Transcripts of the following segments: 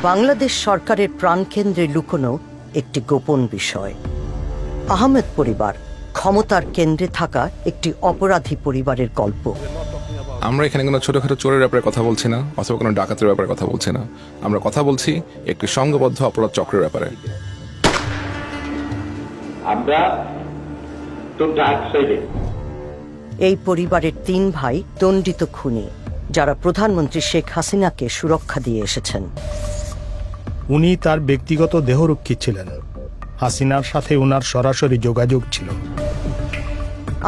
বাংলাদেশ সরকারের প্রাণকেন্দ্রে লুকোনো একটি গোপন বিষয়। আহমেদ পরিবার ক্ষমতার কেন্দ্রে থাকা একটি অপরাধী পরিবারের গল্প। আমরা এখানে কোনো ছোটখাটো চোরের ব্যাপারে কথা বলছি না, অথবা কোনো ডাকাতের ব্যাপারে কথা বলছি না। আমরা কথা বলছি একটি সংঘবদ্ধ অপরাধ চক্রের ব্যাপারে। এই পরিবারের 3 ভাই দণ্ডিত খুনি, যারা প্রধানমন্ত্রী শেখ হাসিনাকে সুরক্ষা দিয়ে এসেছেন। উনি তার ব্যক্তিগত দেহরক্ষী ছিলেন। হাসিনার সাথে ওনার সরাসরি যোগাযোগ ছিল।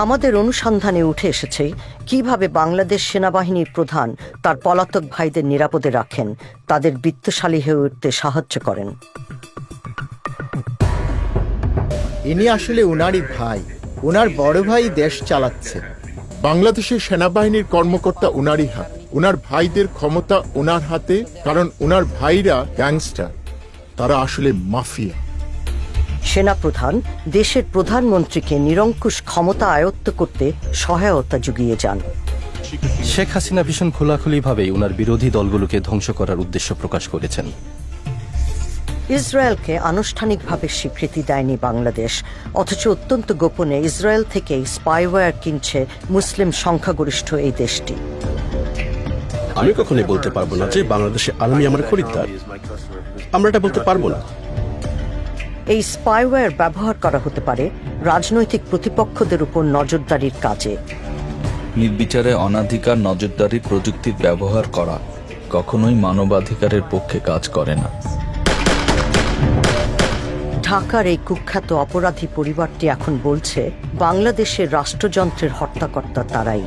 আমাদের অনুসন্ধানে উঠে এসেছে কিভাবে বাংলাদেশ সেনাবাহিনীর প্রধান তার পলাতক ভাইদের নিরাপদে রাখেন, তাদের বিত্তশালী হয়ে উঠতে সাহায্য করেন। ইনি আসলে উনারই ভাই। উনার বড় ভাই দেশ চালাচ্ছে। বাংলাদেশের সেনাবাহিনীর কর্মকর্তা উনারই হাত। উনার ভাইদের ক্ষমতা উনার হাতে, কারণ উনার ভাইরা গ্যাংস্টার, তারা আসলে মাফিয়া। সেনাপ্রধান দেশের প্রধানমন্ত্রীকে নিরঙ্কুশ ক্ষমতা আয়ত্ত করতে সহায়তা জুগিয়ে যান। শেখ হাসিনা ভীষণ খোলাখুলিভাবেই ওনার বিরোধী দলগুলোকে ধ্বংস করার উদ্দেশ্য প্রকাশ করেছেন। ইসরায়েলকে আনুষ্ঠানিকভাবে স্বীকৃতি দেয়নি বাংলাদেশ, অথচ অত্যন্ত গোপনে ইসরায়েল থেকেই স্পাইওয়্যার কিনছে মুসলিম সংখ্যাগরিষ্ঠ এই দেশটি। আমি কখনোই বলতে পারবো না যে বাংলাদেশের আর্মি আমার খরিদ্দার। আমরা এটা বলতে পারবো না। এই স্পাইওয়্যার ব্যবহার করা হতে পারে রাজনৈতিক প্রতিপক্ষদের উপর নজরদারির কাজে। নির্বিচারে অনাধিকার নজরদারির প্রযুক্তির ব্যবহার করা কখনোই মানবাধিকারের পক্ষে কাজ করে না। ঢাকার এই কুখ্যাত অপরাধী পরিবারটি এখন বলছে বাংলাদেশের রাষ্ট্রযন্ত্রের হত্যাকর্তা তারাই।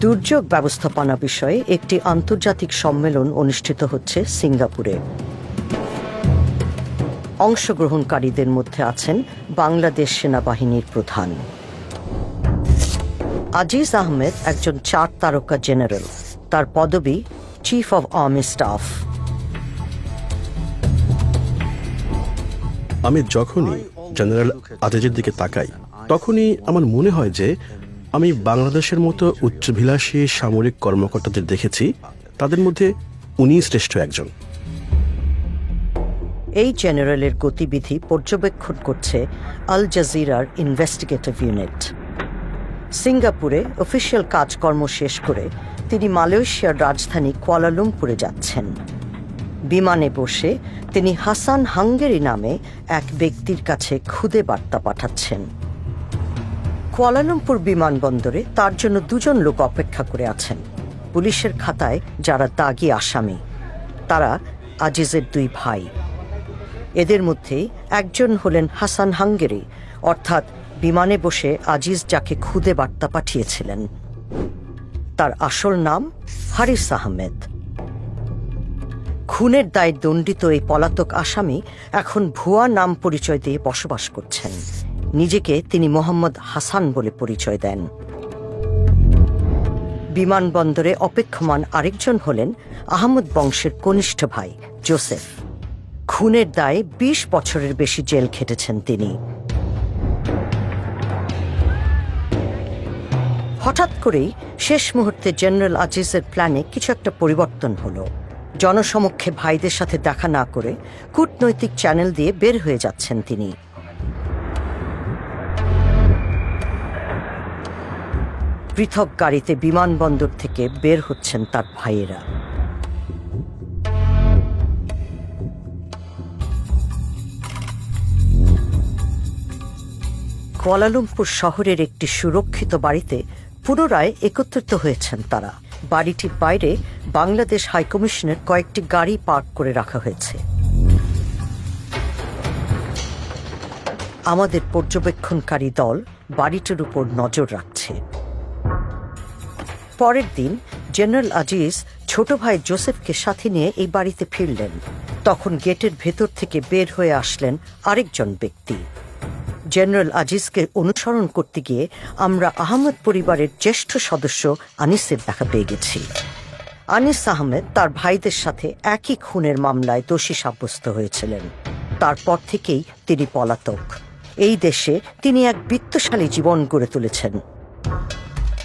দুর্যোগ ব্যবস্থাপনা বিষয়ে একটি আন্তর্জাতিক সম্মেলন অনুষ্ঠিত হচ্ছে সিঙ্গাপুরে। অংশগ্রহণকারীদের মধ্যে আছেন বাংলাদেশ সেনাবাহিনীর প্রধান আজিজ আহমেদ, একজন 4 তারকা জেনারেল। তার পদবি চিফ অব আর্মি স্টাফ। আমি যখনই জেনারেল আজিজের দিকে তাকাই, তখনই আমার মনে হয় যে আমি বাংলাদেশের মতো উচ্চাভিলাষী সামরিক কর্মকর্তাদের দেখেছি, তাদের মধ্যে উনি শ্রেষ্ঠ একজন। এই জেনারেলের গতিবিধি পর্যবেক্ষণ করছে আল জাজিরার ইনভেস্টিগেটিভ ইউনিট। সিঙ্গাপুরে অফিসিয়াল কাজকর্ম শেষ করে তিনি মালয়েশিয়ার রাজধানী কুয়ালালামপুরে যাচ্ছেন। বিমানে বসে তিনি হাসান হাঙ্গেরি নামে এক ব্যক্তির কাছে খুদে বার্তা পাঠাচ্ছেন। কুয়ালালামপুর বিমানবন্দরে তার জন্য 2 জন লোক অপেক্ষা করে আছেন, পুলিশের খাতায় যারা দাগি আসামি। তারা আজিজের 2 ভাই। এদের মধ্যে একজন হলেন হাসান হাঙ্গেরি, অর্থাৎ বিমানে বসে আজিজ যাকে খুদে বার্তা পাঠিয়েছিলেন। তার আসল নাম হারিস আহমেদ। খুনের দায়ে দণ্ডিত এই পলাতক আসামি এখন ভুয়া নাম পরিচয় দিয়ে বসবাস করছেন। নিজেকে তিনি মোহাম্মদ হাসান বলে পরিচয় দেন। বিমানবন্দরে অপেক্ষমান আরেকজন হলেন আহমদ বংশের কনিষ্ঠ ভাই জোসেফ। খুনের দায়ে 20 বছরের বেশি জেল খেটেছেন তিনি। হঠাৎ করেই শেষ মুহূর্তে জেনারেল আজিজের প্ল্যানে কিছু একটা পরিবর্তন হলো। জনসমক্ষে ভাইদের সাথে দেখা না করে কূটনৈতিক চ্যানেল দিয়ে বের হয়ে যাচ্ছেন তিনি। পৃথক গাড়িতে বিমানবন্দর থেকে বের হচ্ছেন তার ভাইয়েরা। কুয়ালালামপুর শহরের একটি সুরক্ষিত বাড়িতে পুনরায় একত্রিত হয়েছেন তারা। বাড়িটির বাইরে বাংলাদেশ হাইকমিশনের কয়েকটি গাড়ি পার্ক করে রাখা হয়েছে। আমাদের পর্যবেক্ষণকারী দল বাড়িটির উপর নজর রাখছে। পরের দিন জেনারেল আজিজ ছোট ভাই জোসেফকে সাথে নিয়ে এই বাড়িতে ফিরলেন। তখন গেটের ভেতর থেকে বের হয়ে আসলেন আরেকজন ব্যক্তি। জেনারেল আজিজকে অনুসরণ করতে গিয়ে আমরা আহমেদ পরিবারের জ্যেষ্ঠ সদস্য আনিসের দেখা পেয়ে গেছি। আনিস আহমেদ তার ভাইদের সাথে একই খুনের মামলায় দোষী সাব্যস্ত হয়েছিলেন। তারপর থেকেই তিনি পলাতক। এই দেশে তিনি এক বিত্তশালী জীবন গড়ে তুলেছেন।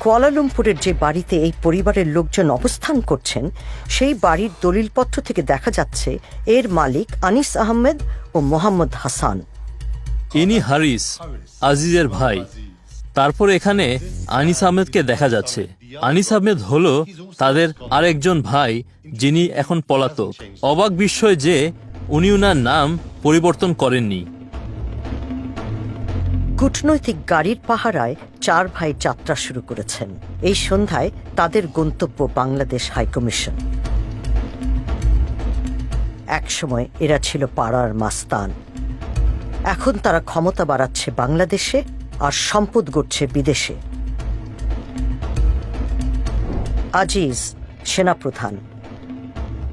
কুয়ালালামপুরের যে বাড়িতে এই পরিবারের লোকজন অবস্থান করছেন, সেই বাড়ির দলিলপত্র থেকে দেখা যাচ্ছে এর মালিক আনিস আহমেদ ও মোহাম্মদ হাসান। ইনি হারিস, আজিজের ভাই। তারপর এখানে আনিস আহমেদকে দেখা যাচ্ছে। আনিস আহমেদ হলো তাদের আরেকজন ভাই, যিনি এখন পলাতক। অবাক বিষয় যে উনি উনার নাম পরিবর্তন করেননি। কূটনৈতিক গাড়ির পাহারায় 4 ভাই যাত্রা শুরু করেছেন। এই সন্ধ্যায় তাদের গন্তব্য বাংলাদেশ হাইকমিশন। একসময় এরা ছিল পাড়ার মাস্তান। এখন তারা ক্ষমতা বাড়াচ্ছে বাংলাদেশে আর সম্পদ গড়ছে বিদেশে। আজিজ সেনাপ্রধান,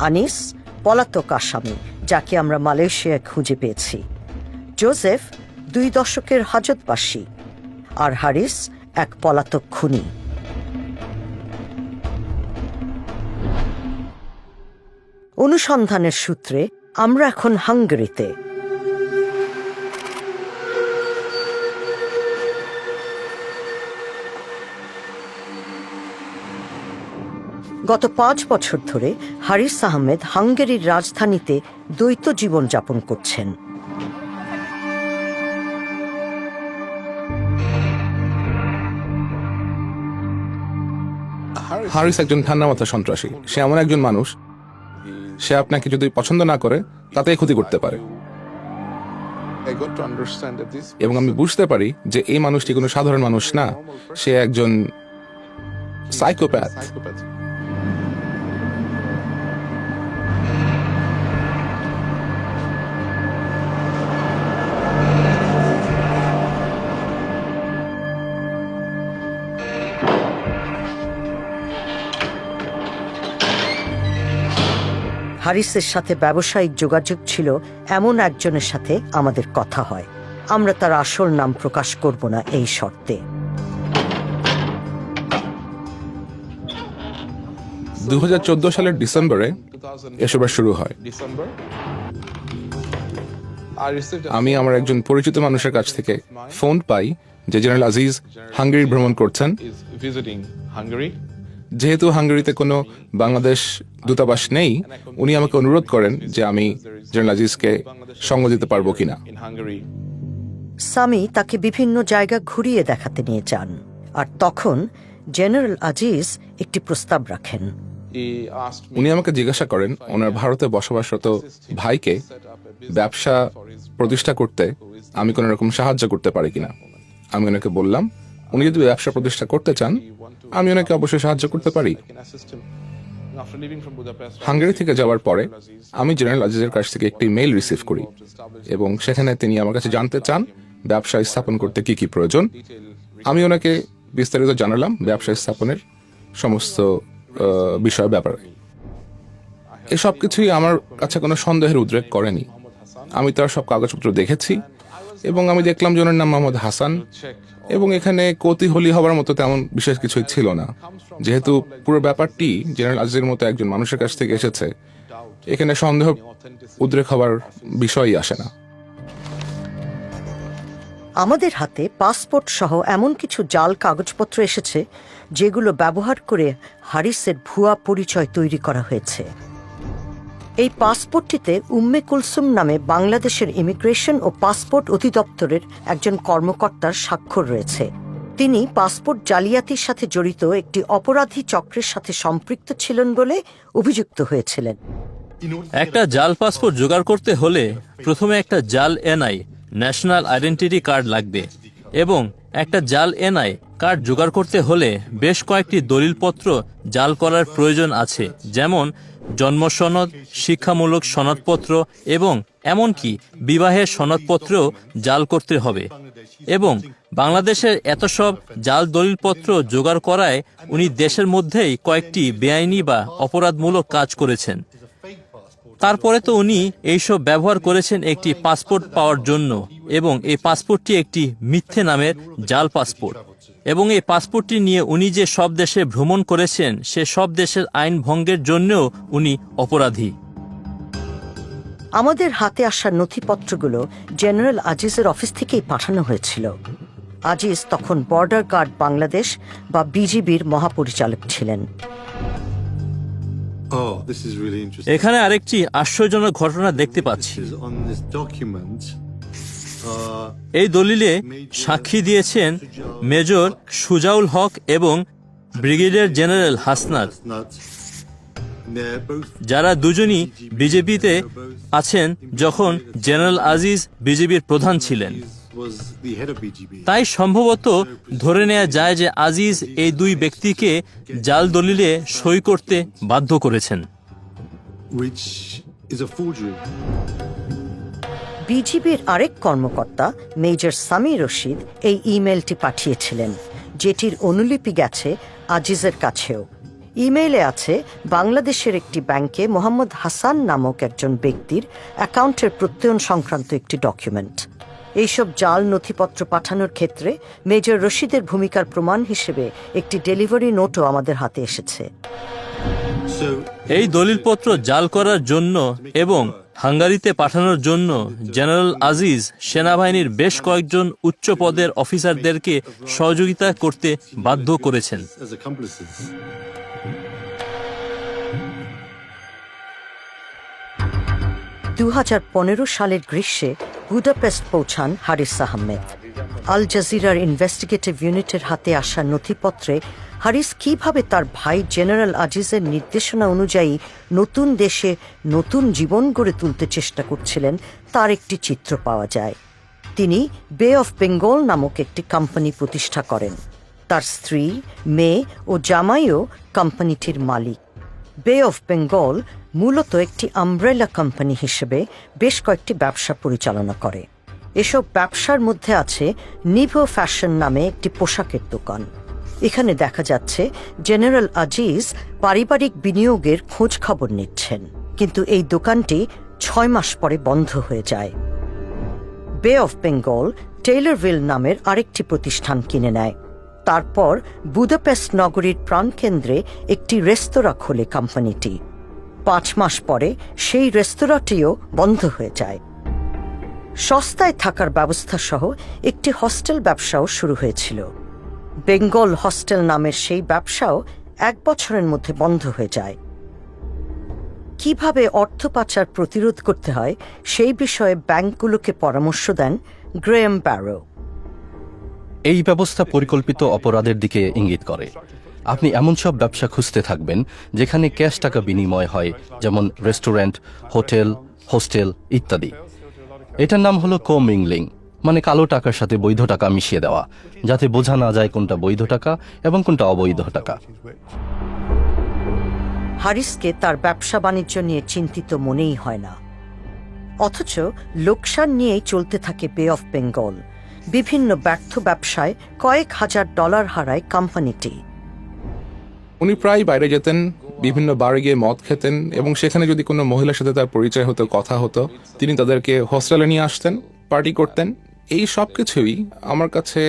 আনিস পলাতক আসামি, যাকে আমরা মালয়েশিয়ায় খুঁজে পেয়েছি। জোসেফ 2 দশকের হাজতবাসী, আর হারিস এক পলাতক খুনি। অনুসন্ধানের সূত্রে আমরা এখন হাঙ্গেরিতে। গত 5 বছর ধরে হারিস আহমেদ হাঙ্গেরির রাজধানীতে দ্বৈত জীবন যাপন করছেন। হারিস একজন ঠান্ডা মাথা সন্ত্রাসী। সে এমন একজন মানুষ, সে আপনাকে যদি পছন্দ না করে তাতেই ক্ষতি করতে পারে। এবং আমি বুঝতে পারি যে এই মানুষটি কোনো সাধারণ মানুষ না, সে একজন সাইকোপ্যাথ। হারিসের সাথে ব্যবসায়িক যোগাযোগ ছিল এমন একজনের সাথে আমাদের কথা হয়। আমরা তার আসল নাম প্রকাশ করব না এই শর্তে। 2014 সালের ডিসেম্বরে এসবের শুরু হয়। আমি আমার একজন পরিচিত মানুষের কাছ থেকে ফোন পাই যে জেনারেল আজিজ হাঙ্গেরি ভ্রমণ করছেন। যেহেতু হাঙ্গেরিতে কোনো বাংলাদেশ দূতাবাস নেই, উনি আমাকে অনুরোধ করেন যে আমি জেনারেল আজিজকে সঙ্গ দিতে পারবো কিনা। সামি তাকে বিভিন্ন জায়গা ঘুরিয়ে দেখাতে নিয়ে যান, আর তখন জেনারেল আজিজ একটি প্রস্তাব রাখেন। উনি আমাকে জিজ্ঞাসা করেন ওনার ভারতে বসবাসরত ভাইকে ব্যবসা প্রতিষ্ঠা করতে আমি কোনো রকম সাহায্য করতে পারি কিনা। আমি ওনাকে বললাম, উনি যদি ব্যবসা প্রতিষ্ঠা করতে চান আমি ওনাকে অবশ্যই সাহায্য করতে পারি। হাঙ্গেরি থেকে যাওয়ার পরে আমি জেনারেল আজিজের কাছ থেকে একটি মেইল রিসিভ করি এবং সেখানে তিনি আমার কাছে জানতে চান ব্যবসা স্থাপন করতে কি কি প্রয়োজন। আমি ওনাকে বিস্তারিত জানালাম ব্যবসা স্থাপনের সমস্ত বিষয় ব্যাপারে। এই সব কিছুই আমার কাছে কোনো সন্দেহের উদ্রেক করেনি। আমি তার সব কাগজপত্র দেখেছি এবং আমি দেখলাম যে ওনার নাম মোহাম্মদ হাসান, এবং এখানে কৌতূহলী হবার মতো তেমন বিশেষ কিছুই ছিল না। যেহেতু পুরো ব্যাপারটি জেনারেল আজিজের মতো একজন মানুষের কাছ থেকে এসেছে, এখানে সন্দেহ উদ্রেক হবার বিষয়ই আসে না। আমাদের হাতে পাসপোর্ট সহ এমন কিছু জাল কাগজপত্র এসেছে যেগুলো ব্যবহার করে হারিসের ভুয়া পরিচয় তৈরি করা হয়েছে। এই পাসপোর্টটিতে উম্মে কুলসুম নামে বাংলাদেশের ইমিগ্রেশন ও পাসপোর্ট অধিদপ্তরের একজন কর্মকর্তার স্বাক্ষর রয়েছে। তিনি পাসপোর্ট জালিয়াতির সাথে জড়িত একটি অপরাধী চক্রের সাথে সম্পৃক্ত ছিলেন বলে অভিযুক্ত হয়েছিলেন। একটা জাল পাসপোর্ট জোগাড় করতে হলে প্রথমে একটা জাল এনআই ন্যাশনাল আইডেন্টিটি কার্ড লাগবে, এবং একটা জাল এনআই কার্ড জোগাড় করতে হলে বেশ কয়েকটি দলিলপত্র জাল করার প্রয়োজন আছে, যেমন জন্ম সনদ, শিক্ষামূলক সনদপত্র এবং এমনকি বিবাহের সনদপত্রও জাল করতে হবে। এবং বাংলাদেশের এত সব জাল দলিলপত্র জোগাড় করায় উনি দেশের মধ্যেই কয়েকটি বেআইনি বা অপরাধমূলক কাজ করেছেন। তারপরে তো উনি এইসব ব্যবহার করেছেন একটি পাসপোর্ট পাওয়ার জন্য, এবং এই পাসপোর্টটি একটি মিথ্যে নামের জাল পাসপোর্ট, এবং এই পাসপোর্টটি নিয়ে উনি যে সব দেশে ভ্রমণ করেছেন সে সব দেশের আইন ভঙ্গের জন্যও উনি অপরাধী। আমাদের হাতে আসা নথিপত্রগুলো জেনারেল আজিজের অফিস থেকেই পাঠানো হয়েছিল। আজিজ তখন বর্ডার গার্ড বাংলাদেশ বা বিজিবির মহাপরিচালক ছিলেন। এখানে আরেকটি আশ্চর্যজনক ঘটনা দেখতে পাচ্ছি। এই দলিলে সাক্ষী দিয়েছেন মেজর সুজাউল হক এবং ব্রিগেডিয়ার জেনারেল হাসনাত, যারা দুজনই বিজেপিতে আছেন যখন জেনারেল আজিজ বিজেপির প্রধান ছিলেন। তাই সম্ভবত ধরে নেওয়া যায় যে আজিজ এই দুই ব্যক্তিকে জাল দলিলে সই করতে বাধ্য করেছেন। বিজিবির আরেক কর্মকর্তা মেজর সামি রশিদ এই ইমেলটি পাঠিয়েছিলেন, যেটির অনুলিপি গেছে আজিজের কাছেও। ইমেইলে আছে বাংলাদেশের একটি ব্যাংকে মোহাম্মদ হাসান নামক একজন ব্যক্তির অ্যাকাউন্টের প্রত্যয়ন সংক্রান্ত একটি ডকুমেন্ট। এইসব জাল নথিপত্র পাঠানোর ক্ষেত্রে মেজর রশিদের ভূমিকার প্রমাণ হিসেবে একটি ডেলিভারি নোটও আমাদের হাতে এসেছে। এই দলিলপত্র জাল করার জন্য এবং হাঙ্গারিতে পাঠানোর জন্য জেনারেল আজিজ সেনাবাহিনীর বেশ কয়েকজন উচ্চ পদের অফিসারদেরকে সহযোগিতা করতে বাধ্য করেছেন। 2015 সালের গ্রীষ্মে বুদাপেস্ট পৌঁছান হারিস আহমেদ। আল জাজিরার ইনভেস্টিগেটিভ ইউনিটের হাতে আসা নথিপত্রে হারিস কিভাবে তার ভাই জেনারেল আজিজের নির্দেশনা অনুযায়ী নতুন দেশে নতুন জীবন গড়ে তুলতে চেষ্টা করছিলেন তার একটি চিত্র পাওয়া যায়। তিনি বে অফ বেঙ্গল নামক একটি কোম্পানি প্রতিষ্ঠা করেন। তার স্ত্রী, মেয়ে ও জামাইও কোম্পানিটির মালিক। বে অফ বেঙ্গল মূলত একটি আমব্রেলা কোম্পানি হিসেবে বেশ কয়েকটি ব্যবসা পরিচালনা করে। এসব ব্যবসার মধ্যে আছে নিভো ফ্যাশন নামে একটি পোশাকের দোকান। এখানে দেখা যাচ্ছে জেনারেল আজিজ পারিবারিক বিনিয়োগের খোঁজ খবর নিচ্ছেন, কিন্তু এই দোকানটি 6 মাস পরে বন্ধ হয়ে যায়। বে অফ বেঙ্গল টেইলরভিল নামের আরেকটি প্রতিষ্ঠান কিনে নেয়। তারপর বুদাপেস্ট নগরীর প্রাণকেন্দ্রে একটি রেস্তোরাঁ খোলে কোম্পানিটি। 5 মাস পরে সেই রেস্তোরাঁটিও বন্ধ হয়ে যায়। সস্তায় থাকার ব্যবস্থা সহ একটি হস্টেল ব্যবসাও শুরু হয়েছিল। বেঙ্গল হস্টেল নামের সেই ব্যবসাও 1 বছরের মধ্যে বন্ধ হয়ে যায়। কিভাবে অর্থ পাচার প্রতিরোধ করতে হয় সেই বিষয়ে ব্যাংকগুলোকে পরামর্শ দেন গ্রেয়াম ব্যারো। এই ব্যবস্থা পরিকল্পিত অপরাধের দিকে ইঙ্গিত করে। আপনি এমন সব ব্যবসা খুঁজতে থাকবেন যেখানে ক্যাশ টাকা বিনিময় হয়, যেমন রেস্টুরেন্ট, হোটেল, হোস্টেল ইত্যাদি। এটার নাম হলো কোমিংলিং, মানে কালো টাকার সাথে বৈধ টাকা মিশিয়ে দেওয়া, যাতে বোঝা না যায় কোনটা বৈধ টাকা এবং কোনটা অবৈধ টাকা। হারিসকে তার ব্যবসা বাণিজ্য নিয়ে চিন্তিত মনেই হয় না, অথচ লোকসান নিয়েই চলতে থাকে বে অফ বেঙ্গল। বিভিন্ন ব্যর্থ ব্যবসায় কয়েক হাজার ডলার হারায় কোম্পানিটি। উনি প্রায় বাইরে যেতেন, বিভিন্ন বারে গিয়ে মদ খেতেন, এবং সেখানে যদি কোনো মহিলার সাথে তার পরিচয় হতো, কথা হতো, তিনি তাদেরকে হোস্টেলে নিয়ে আসতেন, পার্টি করতেন। এই সব কিছুই আমার কাছে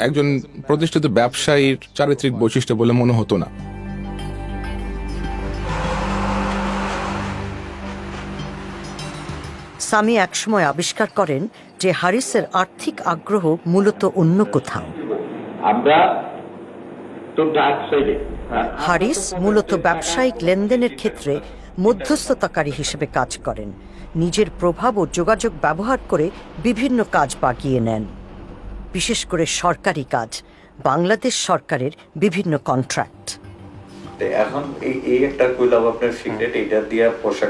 একজন প্রতিষ্ঠিত ব্যবসায়ীর চারিত্রিক বৈশিষ্ট্য বলে মনে হতো না। সামি একসময় আবিষ্কার করেন যে হারিসের আর্থিক আগ্রহ মূলত অন্য কোথাও। হারিস মূলত ব্যবসায়িক লেনদেনের ক্ষেত্রে মধ্যস্থতাকারী হিসেবে কাজ করেন। নিজের প্রভাব ও যোগাযোগ ব্যবহার করে বিভিন্ন কাজ বাগিয়ে নেন, বিশেষ করে সরকারি কাজ, বাংলাদেশ সরকারের বিভিন্ন কন্ট্রাক্ট। এখন এই একটা কইলাম আপনার সিক্রেট, এটা দিয়ে পয়সা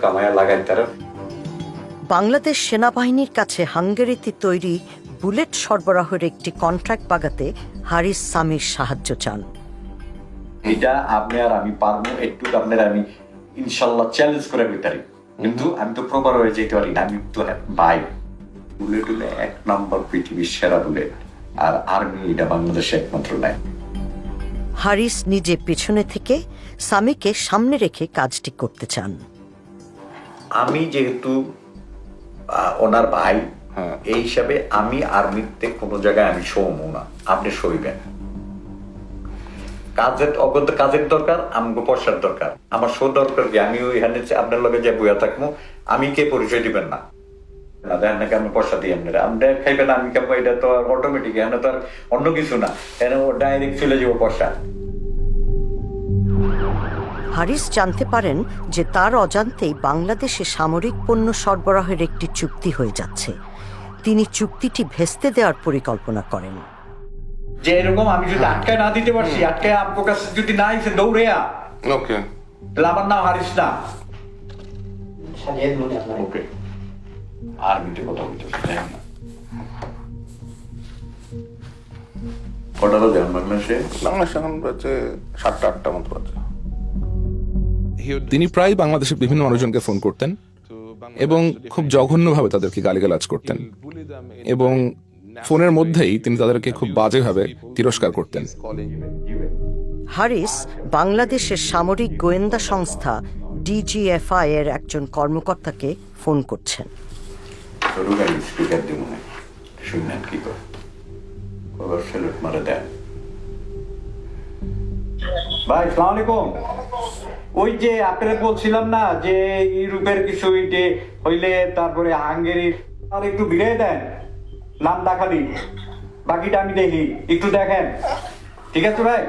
কামায়া লাগাইতার। বাংলাদেশ সেনাবাহিনীর কাছে হাঙ্গেরিতে তৈরি বুলেট সরবরাহের একটি কন্ট্রাক্ট বাগাতে হারিস সামির সাহায্য চান। এটা আপনি আর আমি পারবো, একটু আপনার আমি ইনশাল্লাহ চ্যালেঞ্জ করে বিতারি, কিন্তু আমি তো প্রপার হয়ে যেতে পারি না। আমি তো ভাই বুলেট হলে 1 নম্বর পৃথিবীর সেরা বুলেট, আর আর্মি এটা বাংলাদেশে একমাত্র নাই। হারিস নিজে পেছনে থেকে সামিকে সামনে রেখে কাজটি করতে চান। আমি যেহেতু ওনার ভাই, এই হিসাবে আমি আর্মিতে কোনো জায়গায় আমি শোবো না, আপনি সইবেন। কাজের অগত কাজের দরকার, আমাকে পয়সার দরকার। আমার শো দরকার কি? আমি ওইখানে আপনার লগে যে বইয়া থাকবো, আমি কে পরিচয় দিবেন না দেখেন নাকি আমি পয়সা দিই আপনারা, আমরা খাইবেন আমি খাবো, এটা তো আর অটোমেটিক, এখানে তো আর অন্য কিছু না, এখানে ডাইরেক্ট চলে যাবো পয়সা। হারিস জানতে পারেন যে তার অজান্তেই বাংলাদেশে সামরিক পণ্য সরবরাহের একটি চুক্তি হয়ে যাচ্ছে। তিনি চুক্তিটি ভেস্তে দেওয়ার পরিকল্পনা করেন। যে এরকম আমি যদি আটকায় না দিতে পারছি, আটকায় আপনার কাছে যদি না এসে দৌড়ে ওকে, তাহলে আমার নাম হারিস না। ওকে, আর্মিতে কথা বলতে না। কটা বাজে বাংলাদেশে? বাংলাদেশে এখন বাজে 7টা-8টা মতো বাজে। তিনি প্রায় বাংলাদেশের বিভিন্ন মানুষজনকে ফোন করতেন এবং খুব জঘন্যভাবে তাদেরকে গালিগালাজ করতেন, এবং ফোনের মধ্যেই তিনি তাদেরকে খুব বাজেভাবে তিরস্কার করতেন। হারিস বাংলাদেশের সামরিক গোয়েন্দা সংস্থা ডিজিএফআই এর একজন কর্মকর্তাকে ফোন করছেন। ভাই সালাম আলাইকুম। ওই যে আপনারা বলছিলাম না যে ইউরোপের কিছু হইলে তারপরে হাঙ্গেরির, আর একটু ভিড়ে দেন, নাম দেখালি, বাকিটা আমি দেখি, একটু দেখেন। ঠিক আছে ভাই,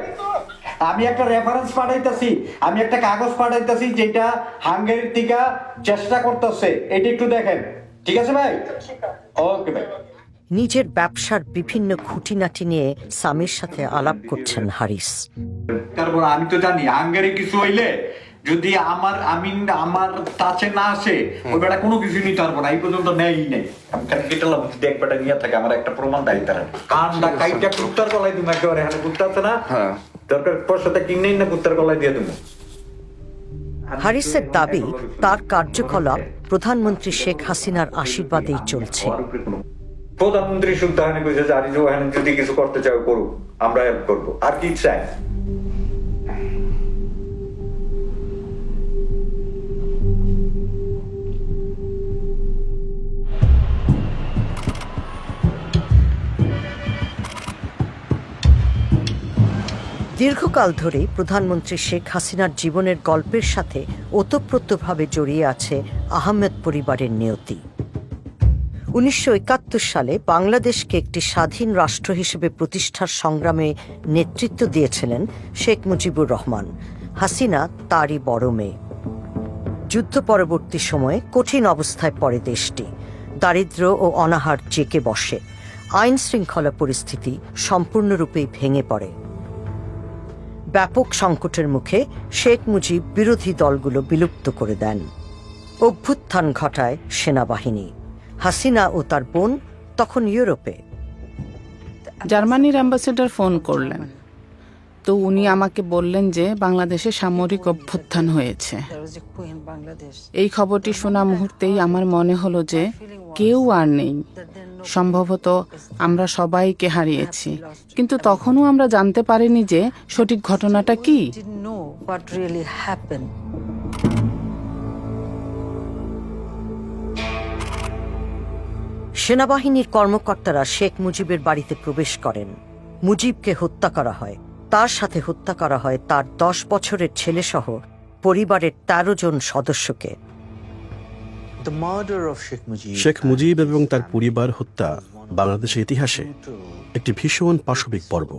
আমি একটা রেফারেন্স পাঠাইতেছি, আমি একটা কাগজ পাঠাইতেছি যেটা হাঙ্গেরির থেকে চেষ্টা করতেছে, এটা একটু দেখেন। ঠিক আছে ভাই? ওকে ভাই। নিজের ব্যবসার বিভিন্ন খুঁটিনাটি নিয়ে সামির সাথে আলাপ করছেন হারিস। তারপর আমি তো জানি হাঙ্গেরি কিছু হইলে যদি আমার কাছে না আসে, ওই বেটা কোনো কিছু নিতে পারবো না, এই পর্যন্ত নেই নেই। আমি খালি কেটালাম দেখ বেটা নিয়ে থাকে, আমার একটা প্রমাণ দেয় তারা। কানটা কাইটা কুত্তার গলায় তুমি একেবারে, এখানে কুত্তা আছে না, দরকার পয়সাটা কিনেই না কুত্তার গলায় দিয়ে দেবো। হারিসের দাবি তার কার্যকলাপ প্রধানমন্ত্রী শেখ হাসিনার আশীর্বাদেই চলছে। প্রধানমন্ত্রী শুদ্ধ হানি কইছে যে আরিজ ওখানে যদি কিছু করতে চাও করুক, আমরা হেল্প করবো, আর কি চাই। দীর্ঘকাল ধরে প্রধানমন্ত্রী শেখ হাসিনার জীবনের গল্পের সাথে ওতপ্রোতভাবে জড়িয়ে আছে আহমেদ পরিবারের নিয়তি। 1971 সালে বাংলাদেশকে একটি স্বাধীন রাষ্ট্র হিসেবে প্রতিষ্ঠার সংগ্রামে নেতৃত্ব দিয়েছিলেন শেখ মুজিবুর রহমান। হাসিনা তারই বড় মেয়ে। যুদ্ধ পরবর্তী সময়ে কঠিন অবস্থায় পড়ে দেশটি। দারিদ্র্য ও অনাহার জেঁকে বসে। আইন শৃঙ্খলা পরিস্থিতি সম্পূর্ণরূপেই ভেঙে পড়ে। ব্যাপক সংকটের মুখে শেখ মুজিব বিরোধী দলগুলো বিলুপ্ত করে দেন। অভ্যুত্থান ঘটায় সেনাবাহিনী। হাসিনা ও তার বোন তখন ইউরোপে। জার্মানির অ্যাম্বাসেডর ফোন করলেন, তো উনি আমাকে বললেন যে বাংলাদেশে সামরিক অভ্যুত্থান হয়েছে। এই খবরটি শোনা মুহূর্তেই আমার মনে হলো যে কেউ আর নেই, সম্ভবত আমরা সবাইকে হারিয়েছি, কিন্তু তখনও আমরা জানতে পারিনি যে সঠিক ঘটনাটা কি। সেনাবাহিনীর কর্মকর্তারা শেখ মুজিবের বাড়িতে প্রবেশ করেন। মুজিবকে হত্যা করা হয়। তার সাথে হত্যা করা হয় তার 10 বছরের ছেলেসহ পরিবারের 13 জন সদস্যকে। শেখ মুজিব এবং তার পরিবার হত্যা বাংলাদেশের ইতিহাসে একটি ভীষণ পাশবিক পর্ব।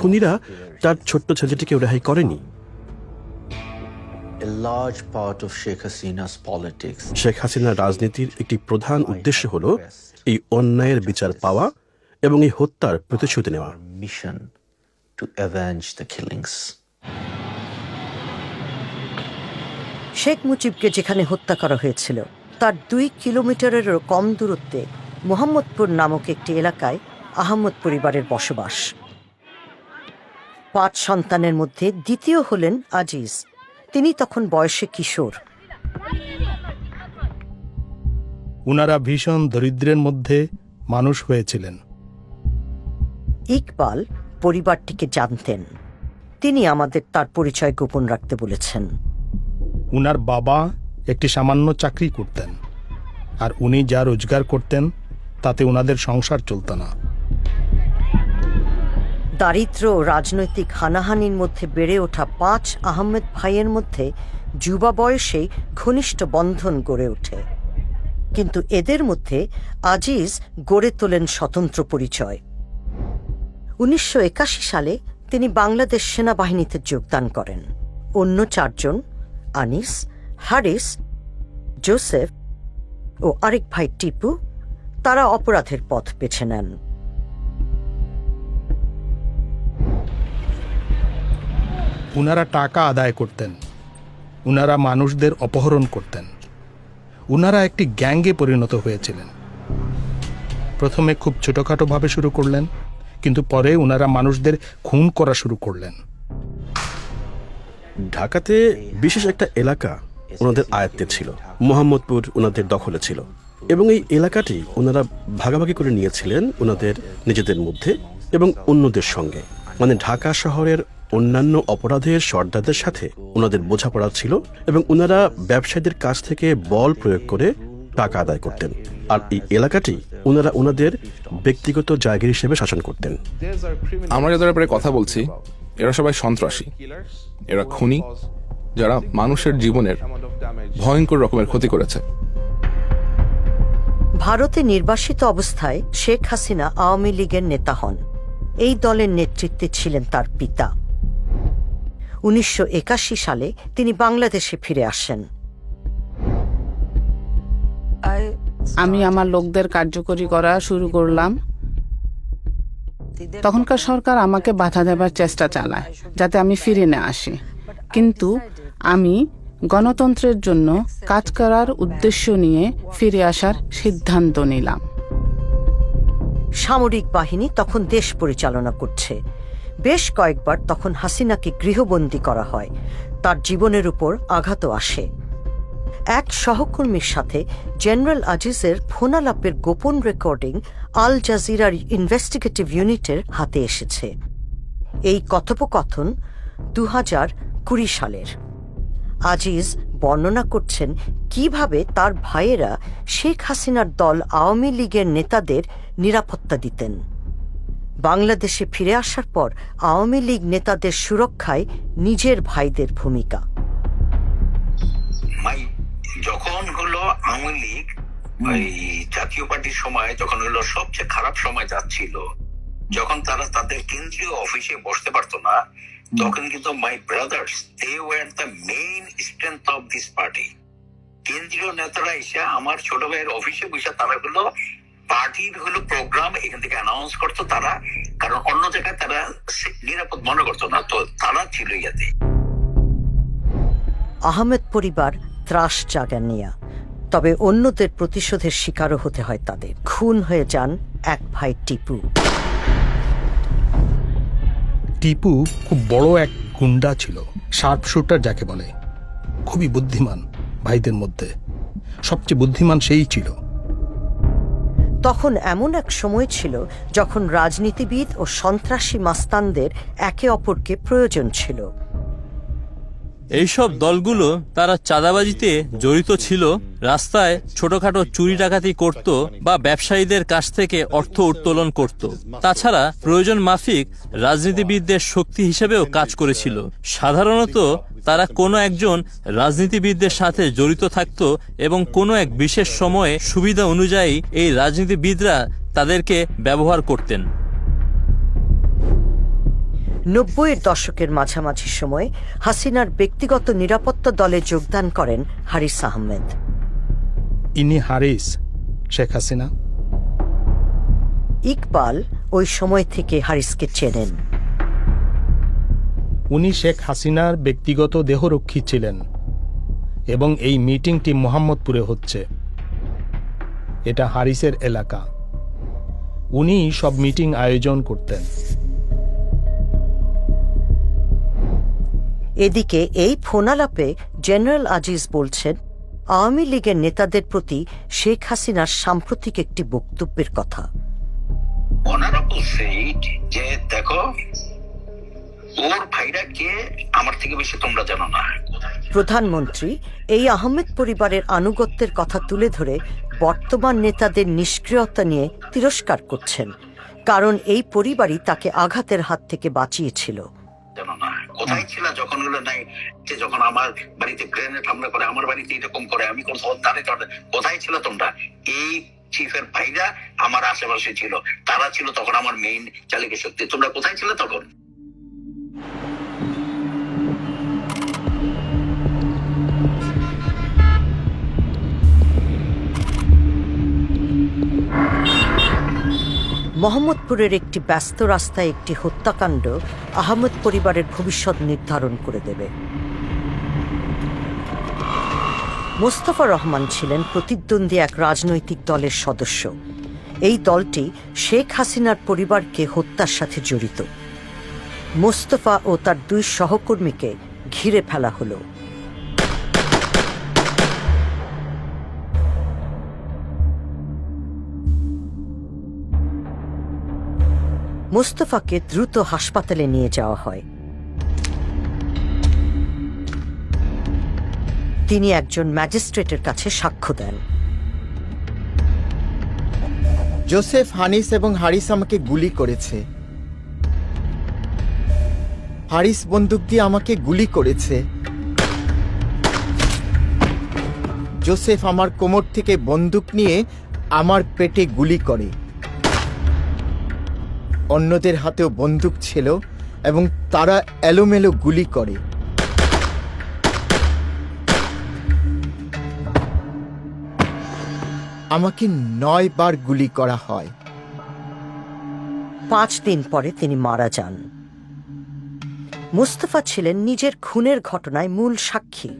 খুনিরা তার ছোট্ট ছেলেটিকে রেহাই করেনি। শেখ হাসিনার রাজনীতির একটি প্রধান উদ্দেশ্য হল এই অন্যায়ের বিচার পাওয়া এবং এই হত্যার প্রতিশোধ নেওয়া। শেখ মুজিবকে যেখানে হত্যা করা হয়েছিল তার 2 কিলোমিটারেরও কম দূরত্বে মোহাম্মদপুর নামক একটি এলাকায় আহমদ পরিবারের বসবাস। 5 সন্তানের মধ্যে দ্বিতীয় হলেন আজিজ। তিনি তখন বয়সে কিশোর। উনারা ভীষণ দরিদ্রের মধ্যে মানুষ হয়েছিলেন। ইকবাল পরিবারটিকে জানতেন। তিনি আমাদের তার পরিচয় গোপন রাখতে বলেছেন। উনার বাবা একটি সামান্য চাকরি করতেন, আর উনি যা রোজগার করতেন তাতে উনাদের সংসার চলত না। দারিদ্র্য ও রাজনৈতিক হানাহানির মধ্যে বেড়ে ওঠা 5 আহমেদ ভাইয়ের মধ্যে যুবা বয়সেই ঘনিষ্ঠ বন্ধন গড়ে ওঠে। কিন্তু এদের মধ্যে আজিজ গড়ে তোলেন স্বতন্ত্র পরিচয়। 1981 সালে তিনি বাংলাদেশ সেনাবাহিনীতে যোগদান করেন। অন্য 4 জন, আনিস, হারিস, জোসেফ ও আরেক ভাই টিপু, তারা অপরাধের পথ বেছে নেন। উনারা টাকা আদায় করতেন, উনারা মানুষদের অপহরণ করতেন, উনারা একটি গ্যাংয়ে পরিণত হয়েছিলেন। প্রথমে খুব ছোটখাটোভাবে শুরু করলেন, কিন্তু পরে উনারা মানুষদের খুন করা শুরু করলেন। ঢাকাতে বিশেষ একটা এলাকা ওনাদের আয়ত্তে ছিল। মোহাম্মদপুর ওনাদের দখলে ছিল, এবং এই এলাকাটি ওনারা ভাগাভাগি করে নিয়েছিলেন ওনাদের নিজেদের মধ্যে এবং অন্যদের সঙ্গে। মানে ঢাকা শহরের অন্যান্য অপরাধের সর্দারদের সাথে ওনাদের বোঝাপড়া ছিল, এবং ওনারা ব্যবসায়ীদের কাছ থেকে বল প্রয়োগ করে টাকা আদায় করতেন। আর এই এলাকাটি ওনারা ওনাদের ব্যক্তিগত জায়গা হিসেবে শাসন করতেন। আমরা যাদের ব্যাপারে কথা বলছি এরা সবাই সন্ত্রাসী, এরা খুনি, যারা মানুষের জীবনের ভয়ঙ্কর রকমের ক্ষতি করেছে। ভারতে নির্বাসিত অবস্থায় শেখ হাসিনা আওয়ামী লীগের নেতা হন। এই দলের নেতৃত্বে ছিলেন তার পিতা। 1981 সালে তিনি বাংলাদেশে ফিরে আসেন। আমি আমার লোকদের কার্যকরী করা শুরু করলাম। তখনকার সরকার আমাকে বাধা দেবার চেষ্টা চালায় যাতে আমি ফিরে না আসি, কিন্তু আমি গণতন্ত্রের জন্য কাজ করার উদ্দেশ্য নিয়ে ফিরে আসার সিদ্ধান্ত নিলাম। সামরিক বাহিনী তখন দেশ পরিচালনা করছে। বেশ কয়েকবার তখন হাসিনাকে গৃহবন্দী করা হয়। তার জীবনের উপর আঘাতও আসে। এক সহকর্মীর সাথে জেনারেল আজিজের ফোনালাপের গোপন রেকর্ডিং আল জাজিরার ইনভেস্টিগেটিভ ইউনিটের হাতে এসেছে। এই কথোপকথন 2020 সালের। আজিজ বর্ণনা করছেন কিভাবে তার ভাইয়েরা শেখ হাসিনার দল আওয়ামী লীগের নেতাদের নিরাপত্তা দিতেন। বাংলাদেশে ফিরে আসার পর আওয়ামী লীগ নেতাদের সুরক্ষায় নিজের ভাইদের ভূমিকা। যখন হলো আওয়ামী লীগ ওই জাতীয় পার্টির সময়, যখন হলো সবচেয়ে খারাপ সময় যাচ্ছিল, যখন তারা তাদের কেন্দ্রীয় অফিসে বসতে পারতো না, তখন কিন্তু my brothers they were the main strength of this party. কেন্দ্রীয় নেতারা এসে আমার ছোট ভাইয়ের অফিসে বসে তারা হলো পার্টির হলো প্রোগ্রাম এখান থেকে অ্যানাউন্স করতো তারা, কারণ অন্য জায়গায় তারা নিরাপদ মনে করতো না, তো তারা ছিল ইয়াতে। আহমেদ পরিবার ত্রাস জাগানিয়া, তবে অন্যদের প্রতিশোধের শিকারও হতে হয় তাদের। খুন হয়ে যান এক ভাই টিপু। টিপু খুব বড় এক গুন্ডা ছিল, শার্প শুটার যাকে বলে, খুবই বুদ্ধিমান। ভাইদের মধ্যে সবচেয়ে বুদ্ধিমান সেই ছিল। তখন এমন এক সময় ছিল যখন রাজনীতিবিদ ও সন্ত্রাসী মাস্তানদের একে অপরকে প্রয়োজন ছিল। এইসব দলগুলো তারা চাঁদাবাজিতে জড়িত ছিল, রাস্তায় ছোটখাটো চুরি ডাকাতি করত বা ব্যবসায়ীদের কাছ থেকে অর্থ উত্তোলন করত। তাছাড়া প্রয়োজন মাফিক রাজনীতিবিদদের শক্তি হিসেবেও কাজ করেছিল। সাধারণত তারা কোনো একজন রাজনীতিবিদদের সাথে জড়িত থাকত এবং কোনো এক বিশেষ সময়ে সুবিধা অনুযায়ী এই রাজনীতিবিদরা তাদেরকে ব্যবহার করতেন। 90-এর দশকের মাঝামাঝি সময় হাসিনার ব্যক্তিগত নিরাপত্তা দলে যোগদান করেন হারিস আহমেদ। ইনি হারিস, শেখ হাসিনা। ইকবাল ওই সময় থেকে হারিসকে চেনেন। উনি শেখ হাসিনার ব্যক্তিগত দেহরক্ষী ছিলেন, এবং এই মিটিংটি মোহাম্মদপুরে হচ্ছে। এটা হারিসের এলাকা। উনি সব মিটিং আয়োজন করতেন। এদিকে এই ফোনালাপে জেনারেল আজিজ বলছেন আওয়ামী লীগের নেতাদের প্রতি শেখ হাসিনার সাম্প্রতিক একটি বক্তব্যের কথা। অনারেবল সেইড যে দেখো ওর ভাইরা কে আমার থেকে বেশি তোমরা জানো না। প্রধানমন্ত্রী এই আহমেদ পরিবারের আনুগত্যের কথা তুলে ধরে বর্তমান নেতাদের নিষ্ক্রিয়তা নিয়ে তিরস্কার করছেন, কারণ এই পরিবারই তাকে আঘাতের হাত থেকে বাঁচিয়েছিল। জানো না কোথায় ছিল যখন হলো নাই, যে যখন আমার বাড়িতে গ্রেনেড হামলা করে, আমার বাড়িতে এরকম করে, আমি কোন কোথায় ছিল তোমরা? এই চিফের ভাইরা আমার আশেপাশে ছিল, তারা ছিল তখন আমার মেইন চালিকা শক্তি। তোমরা কোথায় ছিল তখন? মোহাম্মদপুরের একটি ব্যস্ত রাস্তায় একটি হত্যাকাণ্ড আহমেদ পরিবারের ভবিষ্যৎ নির্ধারণ করে দেবে। মোস্তফা রহমান ছিলেন প্রতিদ্বন্দ্বী এক রাজনৈতিক দলের সদস্য। এই দলটি শেখ হাসিনার পরিবারকে হত্যার সাথে জড়িত। মোস্তফা ও তার 2 সহকর্মীকে ঘিরে ফেলা হলো। মোস্তফাকে দ্রুত হাসপাতালে নিয়ে যাওয়া হয়। তিনি একজন ম্যাজিস্ট্রেটের কাছে সাক্ষ্য দেন। জোসেফ, হানিস এবং হারিস আমাকে গুলি করেছে। হারিস বন্দুক দিয়ে আমাকে গুলি করেছে। জোসেফ আমার কোমর থেকে বন্দুক নিয়ে আমার পেটে গুলি করে। অন্যদের হাতেও বন্দুক ছিল এবং তারা এলোমেলো গুলি করে। আমাকে 9 বার গুলি করা হয়। 5 দিন পরে তিনি মারা যান। মোস্তফা ছিলেন নিজের খুনের ঘটনায় মূল সাক্ষী।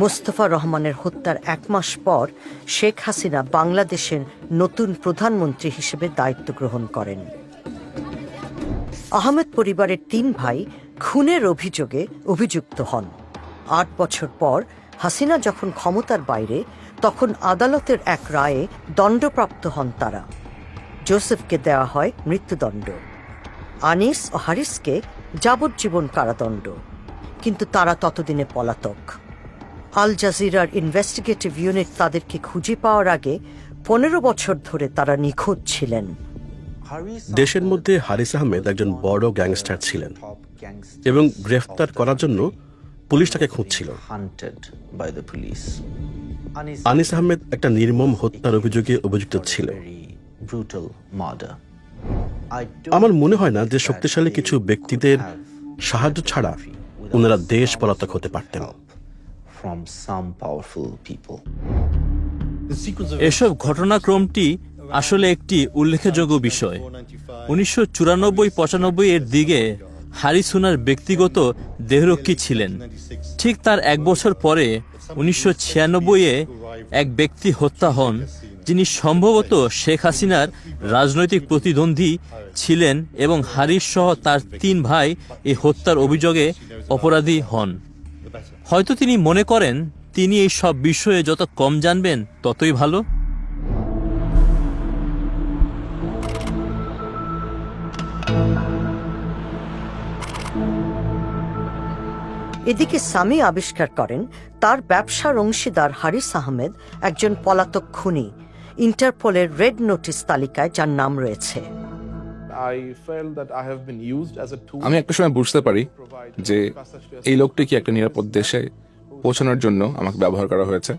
মোস্তফা রহমানের হত্যার 1 মাস পর শেখ হাসিনা বাংলাদেশের নতুন প্রধানমন্ত্রী হিসেবে দায়িত্ব গ্রহণ করেন। আহমেদ পরিবারের 3 ভাই খুনের অভিযোগে অভিযুক্ত হন। 8 বছর পর হাসিনা যখন ক্ষমতার বাইরে, তখন আদালতের এক রায়ে দণ্ডপ্রাপ্ত হন তারা। জোসেফকে দেওয়া হয় মৃত্যুদণ্ড, আনিস ও হারিসকে যাবজ্জীবন কারাদণ্ড, কিন্তু তারা ততদিনে পলাতক। আল জাজিরার ইনভেস্টিগেটিভ ইউনিট তাদেরকে খুঁজে পাওয়ার আগে 15 বছর ধরে তারা নিখোঁজ ছিলেন। দেশের মধ্যে হারিস আহমেদ একজন বড় গ্যাংস্টার ছিলেন এবং গ্রেফতার করার জন্য পুলিশ তাকে খুঁজছিল। আনিস আহমেদ একটা নির্মম হত্যার অভিযোগে অভিযুক্ত ছিল। আমার মনে হয় না যে শক্তিশালী কিছু ব্যক্তিদের সাহায্য ছাড়া ওনারা দেশ পলাতক হতে পারতেন। এসব ঘটনাক্রমটি আসলে একটি উল্লেখযোগ্য বিষয়। 1994-95 এর দিকে হারিস ওনার ব্যক্তিগত দেহরক্ষী ছিলেন। ঠিক তার 1 বছর পরে 1996-এ এক ব্যক্তি হত্যা হন, যিনি সম্ভবত শেখ হাসিনার রাজনৈতিক প্রতিদ্বন্দ্বী ছিলেন, এবং হারিস সহ তার 3 ভাই এই হত্যার অভিযোগে অপরাধী হন। হয়তো তিনি মনে করেন তিনি এই সব বিষয়ে যত কম জানবেন ততই ভালো। এদিকে সামি আবিষ্কার করেন তার ব্যবসার অংশীদার হারিস আহমেদ একজন পলাতক খুনি, ইন্টারপোলের রেড নোটিশ তালিকায় যার নাম রয়েছে। আমি একটা সময় বুঝতে পারি যে এই লোকটিকে একটা নিরাপদ দেশে পৌঁছানোর জন্য আমাকে ব্যবহার করা হয়েছে,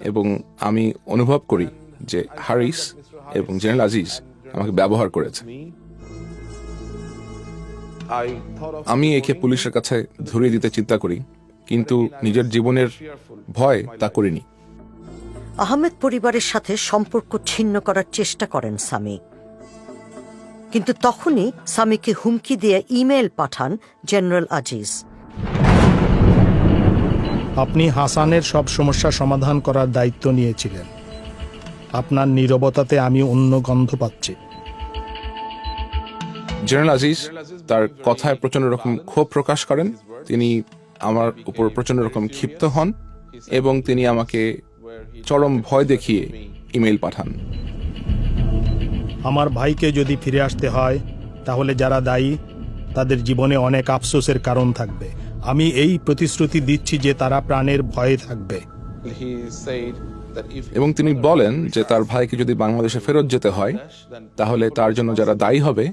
এবং আমি অনুভব করি যে হারিস এবং জেনারেল আজিজ আমাকে ব্যবহার করেছে। আমি একে পুলিশের কাছে ধরিয়ে দিতে চিন্তা করি, কিন্তু নিজের জীবনের ভয় তা করিনি। আহমেদ পরিবারের সাথে সম্পর্ক ছিন্ন করার চেষ্টা করেন সামি, কিন্তু তখনই সামিকে হুমকি দিয়ে ইমেল পাঠান জেনারেল আজিজ। আপনি হাসানের সব সমস্যা সমাধান করার দায়িত্ব নিয়েছিলেন। আপনার নীরবতাতে আমি অন্য গন্ধ পাচ্ছি। জেনারেল আজিজ তার কথায় প্রচন্ড রকম ক্ষোভ প্রকাশ করেন। তিনি আমার উপর প্রচন্ড রকম ক্ষিপ্ত হন এবং তিনি আমাকে চরম ভয় দেখিয়ে ইমেল পাঠান। আমার ভাইকে যদি ফিরে আসতে হয় তাহলে যারা দায়ী তাদের জীবনে অনেক আফসোসের কারণ থাকবে। আমি এই প্রতিশ্রুতি দিচ্ছি যে তারা প্রাণের ভয়ে থাকবে। এবং তিনি বলেন যে তার ভাইকে যদি বাংলাদেশে ফেরত যেতে হয় তাহলে তার জন্য যারা দায়ী হবে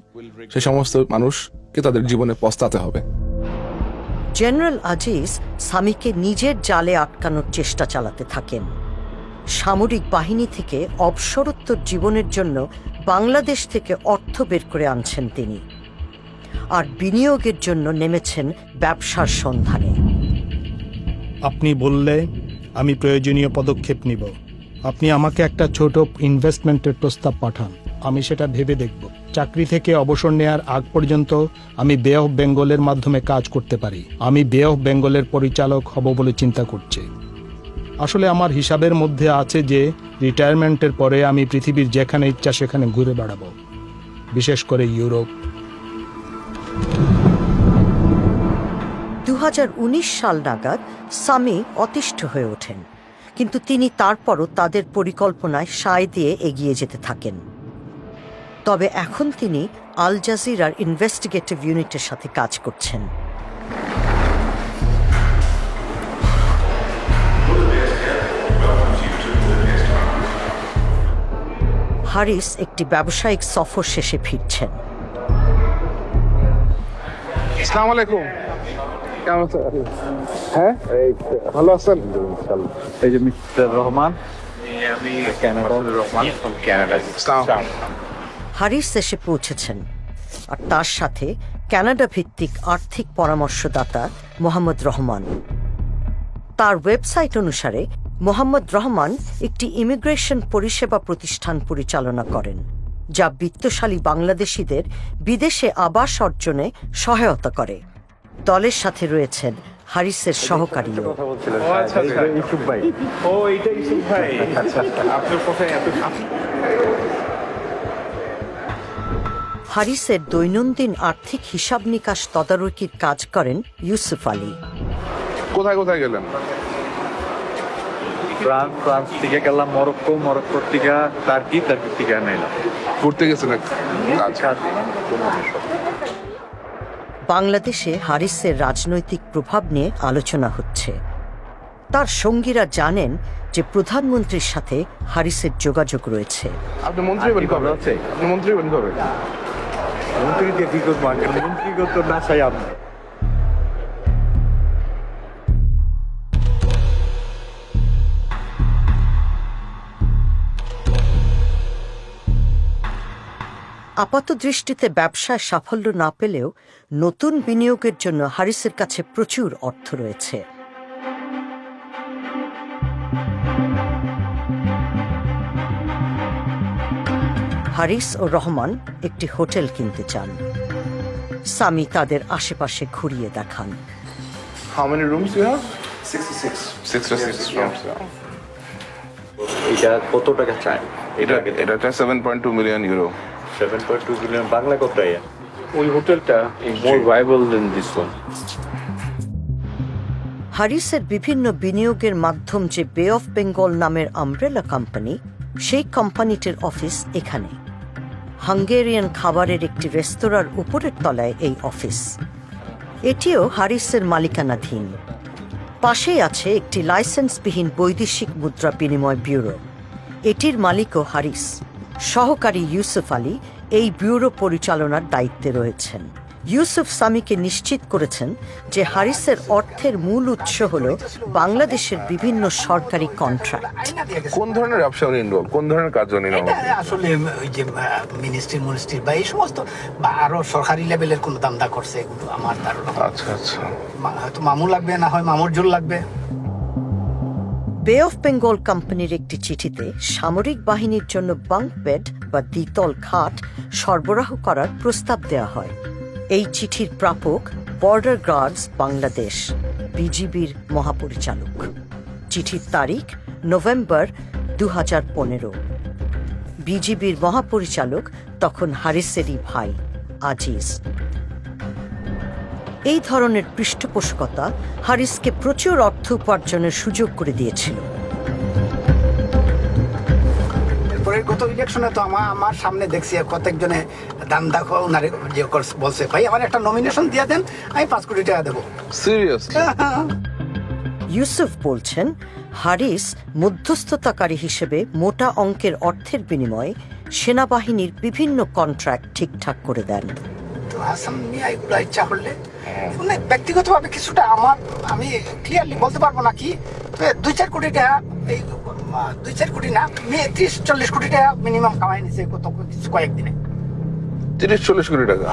সে সমস্ত মানুষকে তাদের জীবনে পস্তাতে হবে। জেনারেল আজিজ সামিকে নিজের জালে আটকানোর চেষ্টা চালাতে থাকেন। সামরিক বাহিনী থেকে অবসরোত্তর জীবনের জন্য বাংলাদেশ থেকে অর্থ বের করে আনছেন তিনি, আর বিনিয়োগের জন্য নেমেছেন ব্যবসার সন্ধানে। আপনি বললে আমি প্রয়োজনীয় পদক্ষেপ নিব। আপনি আমাকে একটা ছোট ইনভেস্টমেন্টের প্রস্তাব পাঠান, আমি সেটা ভেবে দেখব। চাকরি থেকে অবসর নেয়ার আগ পর্যন্ত আমি বে অফ বেঙ্গলের মাধ্যমে কাজ করতে পারি। আমি বে অফ বেঙ্গলের পরিচালক হব বলে চিন্তা করছি। আসলে আমার হিসাবের মধ্যে আছে যে রিটায়ারমেন্টের পরে আমি পৃথিবীর যেখানে ইচ্ছা সেখানে ঘুরে বেড়াবো, বিশেষ করে ইউরোপ। 2019 সাল নাগাদ সামি অতিষ্ঠ হয়ে ওঠেন, কিন্তু তিনি তারপরও তাদের পরিকল্পনায় সায় দিয়ে এগিয়ে যেতে থাকেন। তবে এখন তিনি আল জাজিরার ইনভেস্টিগেটিভ ইউনিটের সাথে কাজ করছেন। হারিস একটি ব্যবসায়িক সফর শেষে ফিরছেন। আসসালামু আলাইকুম। কেমন আছেন? হ্যাঁ, ভালো আছেন? এই যে মিস্টার রহমান, আমি কানাডা। হারিস এসে পৌঁছেছেন, আর তার সাথে কানাডা ভিত্তিক আর্থিক পরামর্শদাতা মোহাম্মদ রহমান। তার ওয়েবসাইট অনুসারে মোহাম্মদ রহমান একটি ইমিগ্রেশন পরিষেবা প্রতিষ্ঠান পরিচালনা করেন, যা বিত্তশালী বাংলাদেশিদের বিদেশে আবাস অর্জনে সহায়তা করে। দলের সাথে রয়েছেন হারিসের সহকারীও। হারিসের দৈনন্দিন আর্থিক হিসাব নিকাশ তদারকির কাজ করেন ইউসুফ আলী। কোথায় কোথায় গেলেন? ফ্রান্স থেকে গেলাম মরক্কো, মরক্কোর থেকে টার্কি, টার্কি থেকে নাইলাম। ঘুরতে গেছেন? বাংলাদেশে হারিসের রাজনৈতিক প্রভাব নিয়ে আলোচনা হচ্ছে। তার সঙ্গীরা জানেন যে প্রধানমন্ত্রীর সাথে হারিসের যোগাযোগ রয়েছে। আপনি মন্ত্রী হবেন কবে? আপনি মন্ত্রী হবেন কবে? মন্ত্রী দিয়ে কি করবো? মন্ত্রীগত না চাই আমরা। আপাত দৃষ্টিতে ব্যবসায় সাফল্য না পেলেও নতুন বিনিয়োগের জন্য হারিসের কাছে প্রচুর অর্থ রয়েছে। হারিস ও রহমান একটি হোটেল কিনতে চান। সামি তাদের আশেপাশে ঘুরিয়ে দেখান। How many rooms do you have? 66. 66 rooms. এটা কত টাকা চাই? এটা 7.2 মিলিয়ন ইউরো। 7.2 বিলিয়ন বাংলা কত? ওই হোটেলটা মোর ভাইবল দেন দিস ওয়ান। হারিসের বিভিন্ন বিনিয়োগের মাধ্যম যে বে অফ বেঙ্গল নামের আমব্রেলা কোম্পানি, সেই কোম্পানিটির অফিস এখানে। হাঙ্গেরিয়ান খাবারের একটি রেস্তোরাঁর উপরের তলায় এই অফিস। এটিও হারিসের মালিকানাধীন। পাশেই আছে একটি লাইসেন্সবিহীন বৈদেশিক মুদ্রা বিনিময় ব্যুরো। এটির মালিকও হারিস। সহকারী ইউসুফ আলী এই ব্যুরো পরিচালনার দায়িত্বে রয়েছেন। ইউসুফ সামিকে নিশ্চিত করেছেন যে হারিসের অর্থের মূল উৎস হল বাংলাদেশের বিভিন্ন সরকারি কন্ট্রাক্ট। কোন ধরনের ব্যবসা উনি ইনভলভ? কোন ধরনের কাজ উনি আসলে ওই যে মিনিস্ট্রি বা এই সমস্ত বা আরো সরকারি লেভেলের কোন দান্দা করছে, এগুলো আমার ধারণা। আচ্ছা আচ্ছা, হয়তো মামু লাগবে, না হয় মামুর জোর লাগবে। বে অফ বেঙ্গল কোম্পানির একটি চিঠিতে সামরিক বাহিনীর জন্য বাঙ্ক বেড বা দ্বিতল খাট সরবরাহ করার প্রস্তাব দেওয়া হয়। এই চিঠির প্রাপক বর্ডার গার্ডস বাংলাদেশ, বিজিবির মহাপরিচালক। চিঠির তারিখ নভেম্বর 2015। বিজিবির মহাপরিচালক তখন হারিসেরই ভাই আজিজ। এই ধরনের পৃষ্ঠপোষকতা হারিসকে প্রচুর অর্থ উপার্জনের সুযোগ করে দিয়েছিল। ইলেকশনে তো আমার সামনে দেখছি কতজনে দাম দেখো ওনারে যে বলছে ভাই আমার একটা নমিনেশন দিয়ে দেন, আমি 5 কোটি টাকা দেবো। ইউসুফ বলছেন হারিস মধ্যস্থতাকারী হিসেবে মোটা অঙ্কের অর্থের বিনিময়ে সেনাবাহিনীর বিভিন্ন কন্ট্রাক্ট ঠিকঠাক করে দেন। তো হাসান মিয়া এগুলো ইচ্ছা করলে মানে ব্যক্তিগতভাবে কিছুটা আমি ক্লিয়ারলি বলতে পারবো না কি, 2-4 কোটি টাকা, এই 2-4 কোটি না, 30-40 কোটি টাকা মিনিমাম কামাই নিছে কয়েকদিনে। 30-40 কোটি টাকা?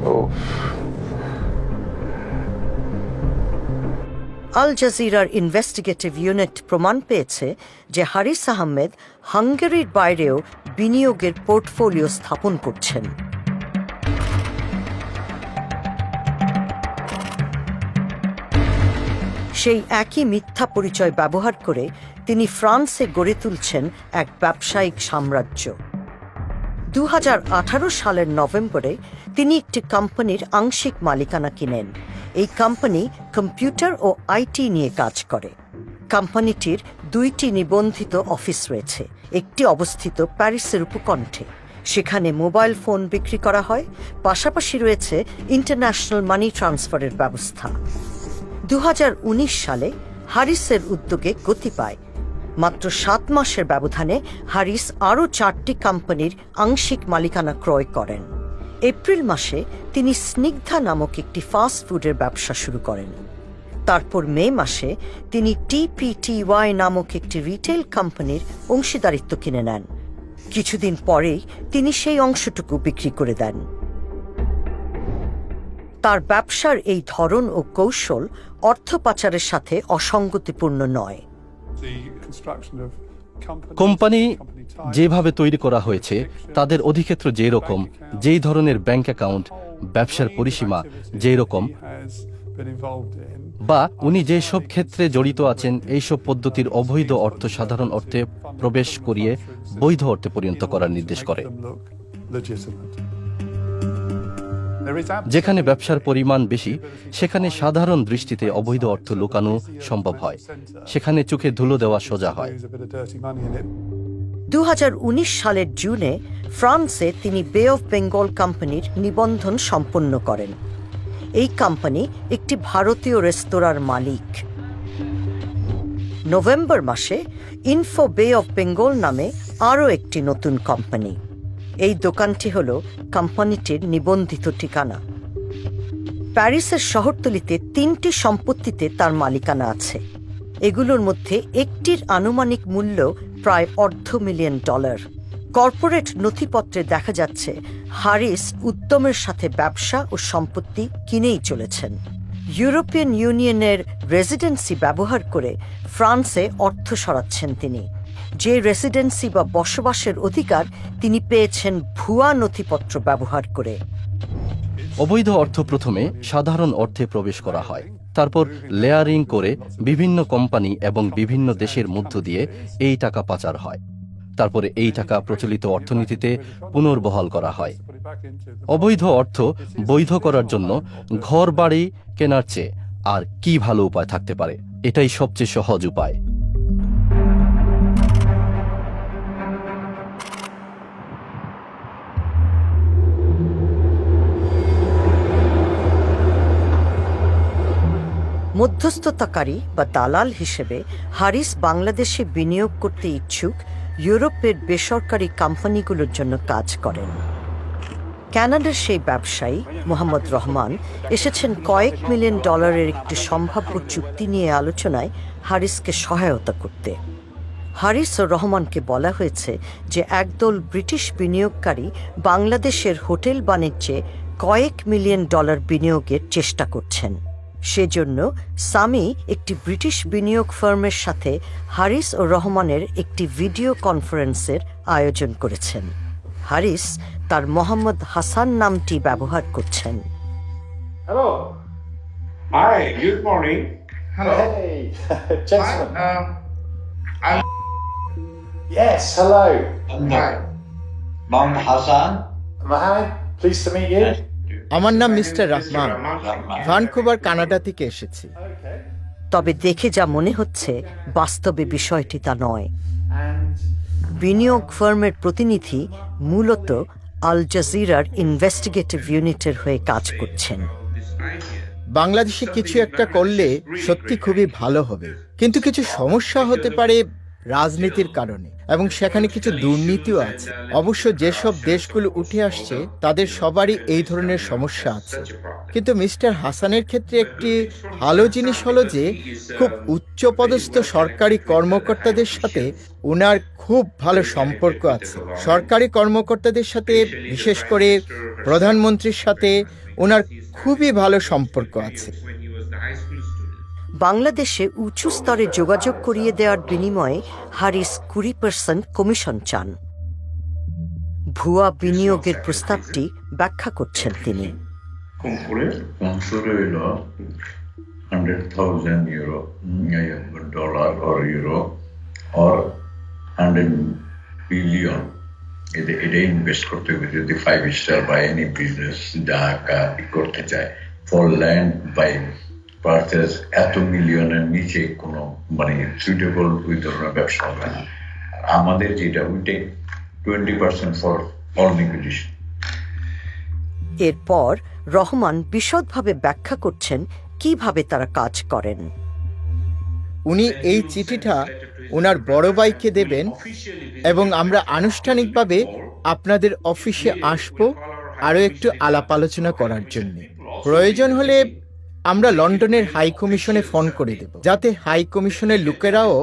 ও, আল জাজিরার ইনভেস্টিগেটিভ ইউনিট প্রমাণ পেয়েছে যে হারিস আহমেদ হাঙ্গেরির বাইরেও বিনিয়োগের পোর্টফোলিও স্থাপন করছেন। সেই একই মিথ্যা পরিচয় ব্যবহার করে তিনি ফ্রান্সে গড়ে তুলছেন এক ব্যবসায়িক সাম্রাজ্য। 2018 সালের নভেম্বরে তিনি একটি কোম্পানির আংশিক মালিকানা কিনেন। এই কোম্পানি কম্পিউটার ও আইটি নিয়ে কাজ করে। কোম্পানিটির 2টি নিবন্ধিত অফিস রয়েছে, একটি অবস্থিত প্যারিসের উপকণ্ঠে। সেখানে মোবাইল ফোন বিক্রি করা হয়, পাশাপাশি রয়েছে ইন্টারন্যাশনাল মানি ট্রান্সফারের ব্যবস্থা। 2019 সালে হারিসের উদ্যোগে গতি পায়। মাত্র 7 মাসের ব্যবধানে হারিস আরও 4টি কোম্পানির আংশিক মালিকানা ক্রয় করেন। এপ্রিল মাসে তিনি স্নিগ্ধা নামক একটি ফাস্ট ফুডের ব্যবসা শুরু করেন। তারপর মে মাসে তিনি TPTY নামক একটি রিটেল কোম্পানির অংশীদারিত্ব কিনে নেন। কিছুদিন পরেই তিনি সেই অংশটুকু বিক্রি করে দেন। তার ব্যবসার এই ধরন ও কৌশল অর্থ পাচারের সাথে অসঙ্গতিপূর্ণ নয়। কোম্পানি যেভাবে তৈরি করা হয়েছে, তাদের অধিক্ষেত্র যেই রকম, যেই ধরনের ব্যাংক অ্যাকাউন্ট, ব্যবসার পরিসীমা যেই রকম, বা উনি যেসব ক্ষেত্রে জড়িত আছেন, এইসব পদ্ধতির অবৈধ অর্থ সাধারণ অর্থে প্রবেশ করিয়ে বৈধ অর্থে পরিণত করার নির্দেশ করে। যেখানে ব্যবসার পরিমাণ বেশি, সেখানে সাধারণ দৃষ্টিতে অবৈধ অর্থ লুকানো সম্ভব হয়, সেখানে চোখে ধুলো দেওয়া সোজা হয়। 2019 সালের জুনে ফ্রান্সে তিনি বে অফ বেঙ্গল কোম্পানির নিবন্ধন সম্পন্ন করেন। এই কোম্পানি একটি ভারতীয় রেস্তোরাঁর মালিক। নভেম্বর মাসে ইনফো বে অফ বেঙ্গল নামে আরও একটি নতুন কোম্পানি। এই দোকানটি হল কোম্পানিটির নিবন্ধিত ঠিকানা। প্যারিসের শহরতলিতে 3টি সম্পত্তিতে তার মালিকানা আছে। এগুলোর মধ্যে একটির আনুমানিক মূল্য প্রায় $250,000। কর্পোরেট নথিপত্রে দেখা যাচ্ছে হারিস উদ্যমের সাথে ব্যবসা ও সম্পত্তি কিনেই চলেছেন। ইউরোপিয়ান ইউনিয়নের রেসিডেন্সি ব্যবহার করে ফ্রান্সে অর্থ সরাচ্ছেন তিনি। যে রেসিডেন্সি বা বসবাসের অধিকার তিনি পেয়েছেন ভুয়া নথিপত্র ব্যবহার করে। অবৈধ অর্থ প্রথমে সাধারণ অর্থে প্রবেশ করা হয়, তারপর লেয়ারিং করে বিভিন্ন কোম্পানি এবং বিভিন্ন দেশের মধ্য দিয়ে এই টাকা পাচার হয়। তারপরে এই টাকা প্রচলিত অর্থনীতিতে পুনর্বহাল করা হয়। অবৈধ অর্থ বৈধ করার জন্য ঘর বাড়ি কেনার চেয়ে আর কি ভালো উপায় থাকতে পারে? এটাই সবচেয়ে সহজ উপায়। মধ্যস্থতাকারী বা দালাল হিসেবে হারিস বাংলাদেশে বিনিয়োগ করতে ইচ্ছুক ইউরোপের বেসরকারি কোম্পানিগুলোর জন্য কাজ করেন। কানাডার সেই ব্যবসায়ী মোহাম্মদ রহমান এসেছেন কয়েক মিলিয়ন ডলারের একটি সম্ভাব্য চুক্তি নিয়ে আলোচনায় হারিসকে সহায়তা করতে। হারিস ও রহমানকে বলা হয়েছে যে একদল ব্রিটিশ বিনিয়োগকারী বাংলাদেশের হোটেল বাণিজ্যে কয়েক মিলিয়ন ডলার বিনিয়োগের চেষ্টা করছেন। সেজন্য সামি একটি ব্রিটিশ বিনিয়োগ ফার্মের সাথে হারিস ও রহমানের একটি ভিডিও কনফারেন্সের আয়োজন করেছেন। হারিস তার মোহাম্মদ হাসান নামটি ব্যবহার করছেন। Hello, hi, good morning. Hey, gentlemen. Yes, hello. Mohammed Hassan. Mohammed, pleased to meet you. আমার নাম মিস্টার রহমান, ভ্যানকুভার কানাডা থেকে এসেছি। তবে দেখে যা মনে হচ্ছে বাস্তবে বিষয়টি তা নয়। বিনিয়োগ ফার্মের প্রতিনিধি মূলত আল জাজিরার ইনভেস্টিগেটিভ ইউনিটের হয়ে কাজ করছেন। বাংলাদেশে কিছু একটা করলে সত্যি খুবই ভালো হবে, কিন্তু কিছু সমস্যা হতে পারে রাজনীতির কারণে, এবং সেখানে কিছু দুর্নীতিও আছে। অবশ্য যেসব দেশগুলো উঠে আসছে তাদের সবারই এই ধরনের সমস্যা আছে। কিন্তু মিস্টার হাসানের ক্ষেত্রে একটি ভালো জিনিস হলো যে খুব উচ্চপদস্থ সরকারি কর্মকর্তাদের সাথে ওনার খুব ভালো সম্পর্ক আছে। সরকারি কর্মকর্তাদের সাথে, বিশেষ করে প্রধানমন্ত্রীর সাথে ওনার খুবই ভালো সম্পর্ক আছে। বাংলাদেশে উঁচু স্তরে যোগাযোগ করিয়ে দেওয়ার বিনিময়ে হারিস 20% কমিশন চান। ভুয়া বিনিয়োগের প্রস্তাবটি ব্যাখ্যা করছেন তিনি। কম করে €100,000 dollar or euro or 100 billion এটা ইনভেস্ট করতে হবে যদি 5 স্টার বা এনি বিজনেস যা করতে চায়। ফর ল্যান্ড বাই পারচেজ এত মিলিয়নের নিচে কোনো মানে সুইটেবল ওই ধরনের ব্যবসা হবে না। আমাদের যেটা উইটে 20% ফর অল লিকুইডেশন। এরপর রহমান বিশদভাবে ব্যাখ্যা করছেন কিভাবে তারা কাজ করেন। উনি এই চিঠিটা ওনার বড় ভাইকে দেবেন এবং আমরা আনুষ্ঠানিকভাবে আপনাদের অফিসে আসব আরও একটু আলাপ আলোচনা করার জন্য। প্রয়োজন হলে আমরা লন্ডনের হাই কমিশনে ফোন করে দেব, যাতে হাই কমিশনের লোকেরাও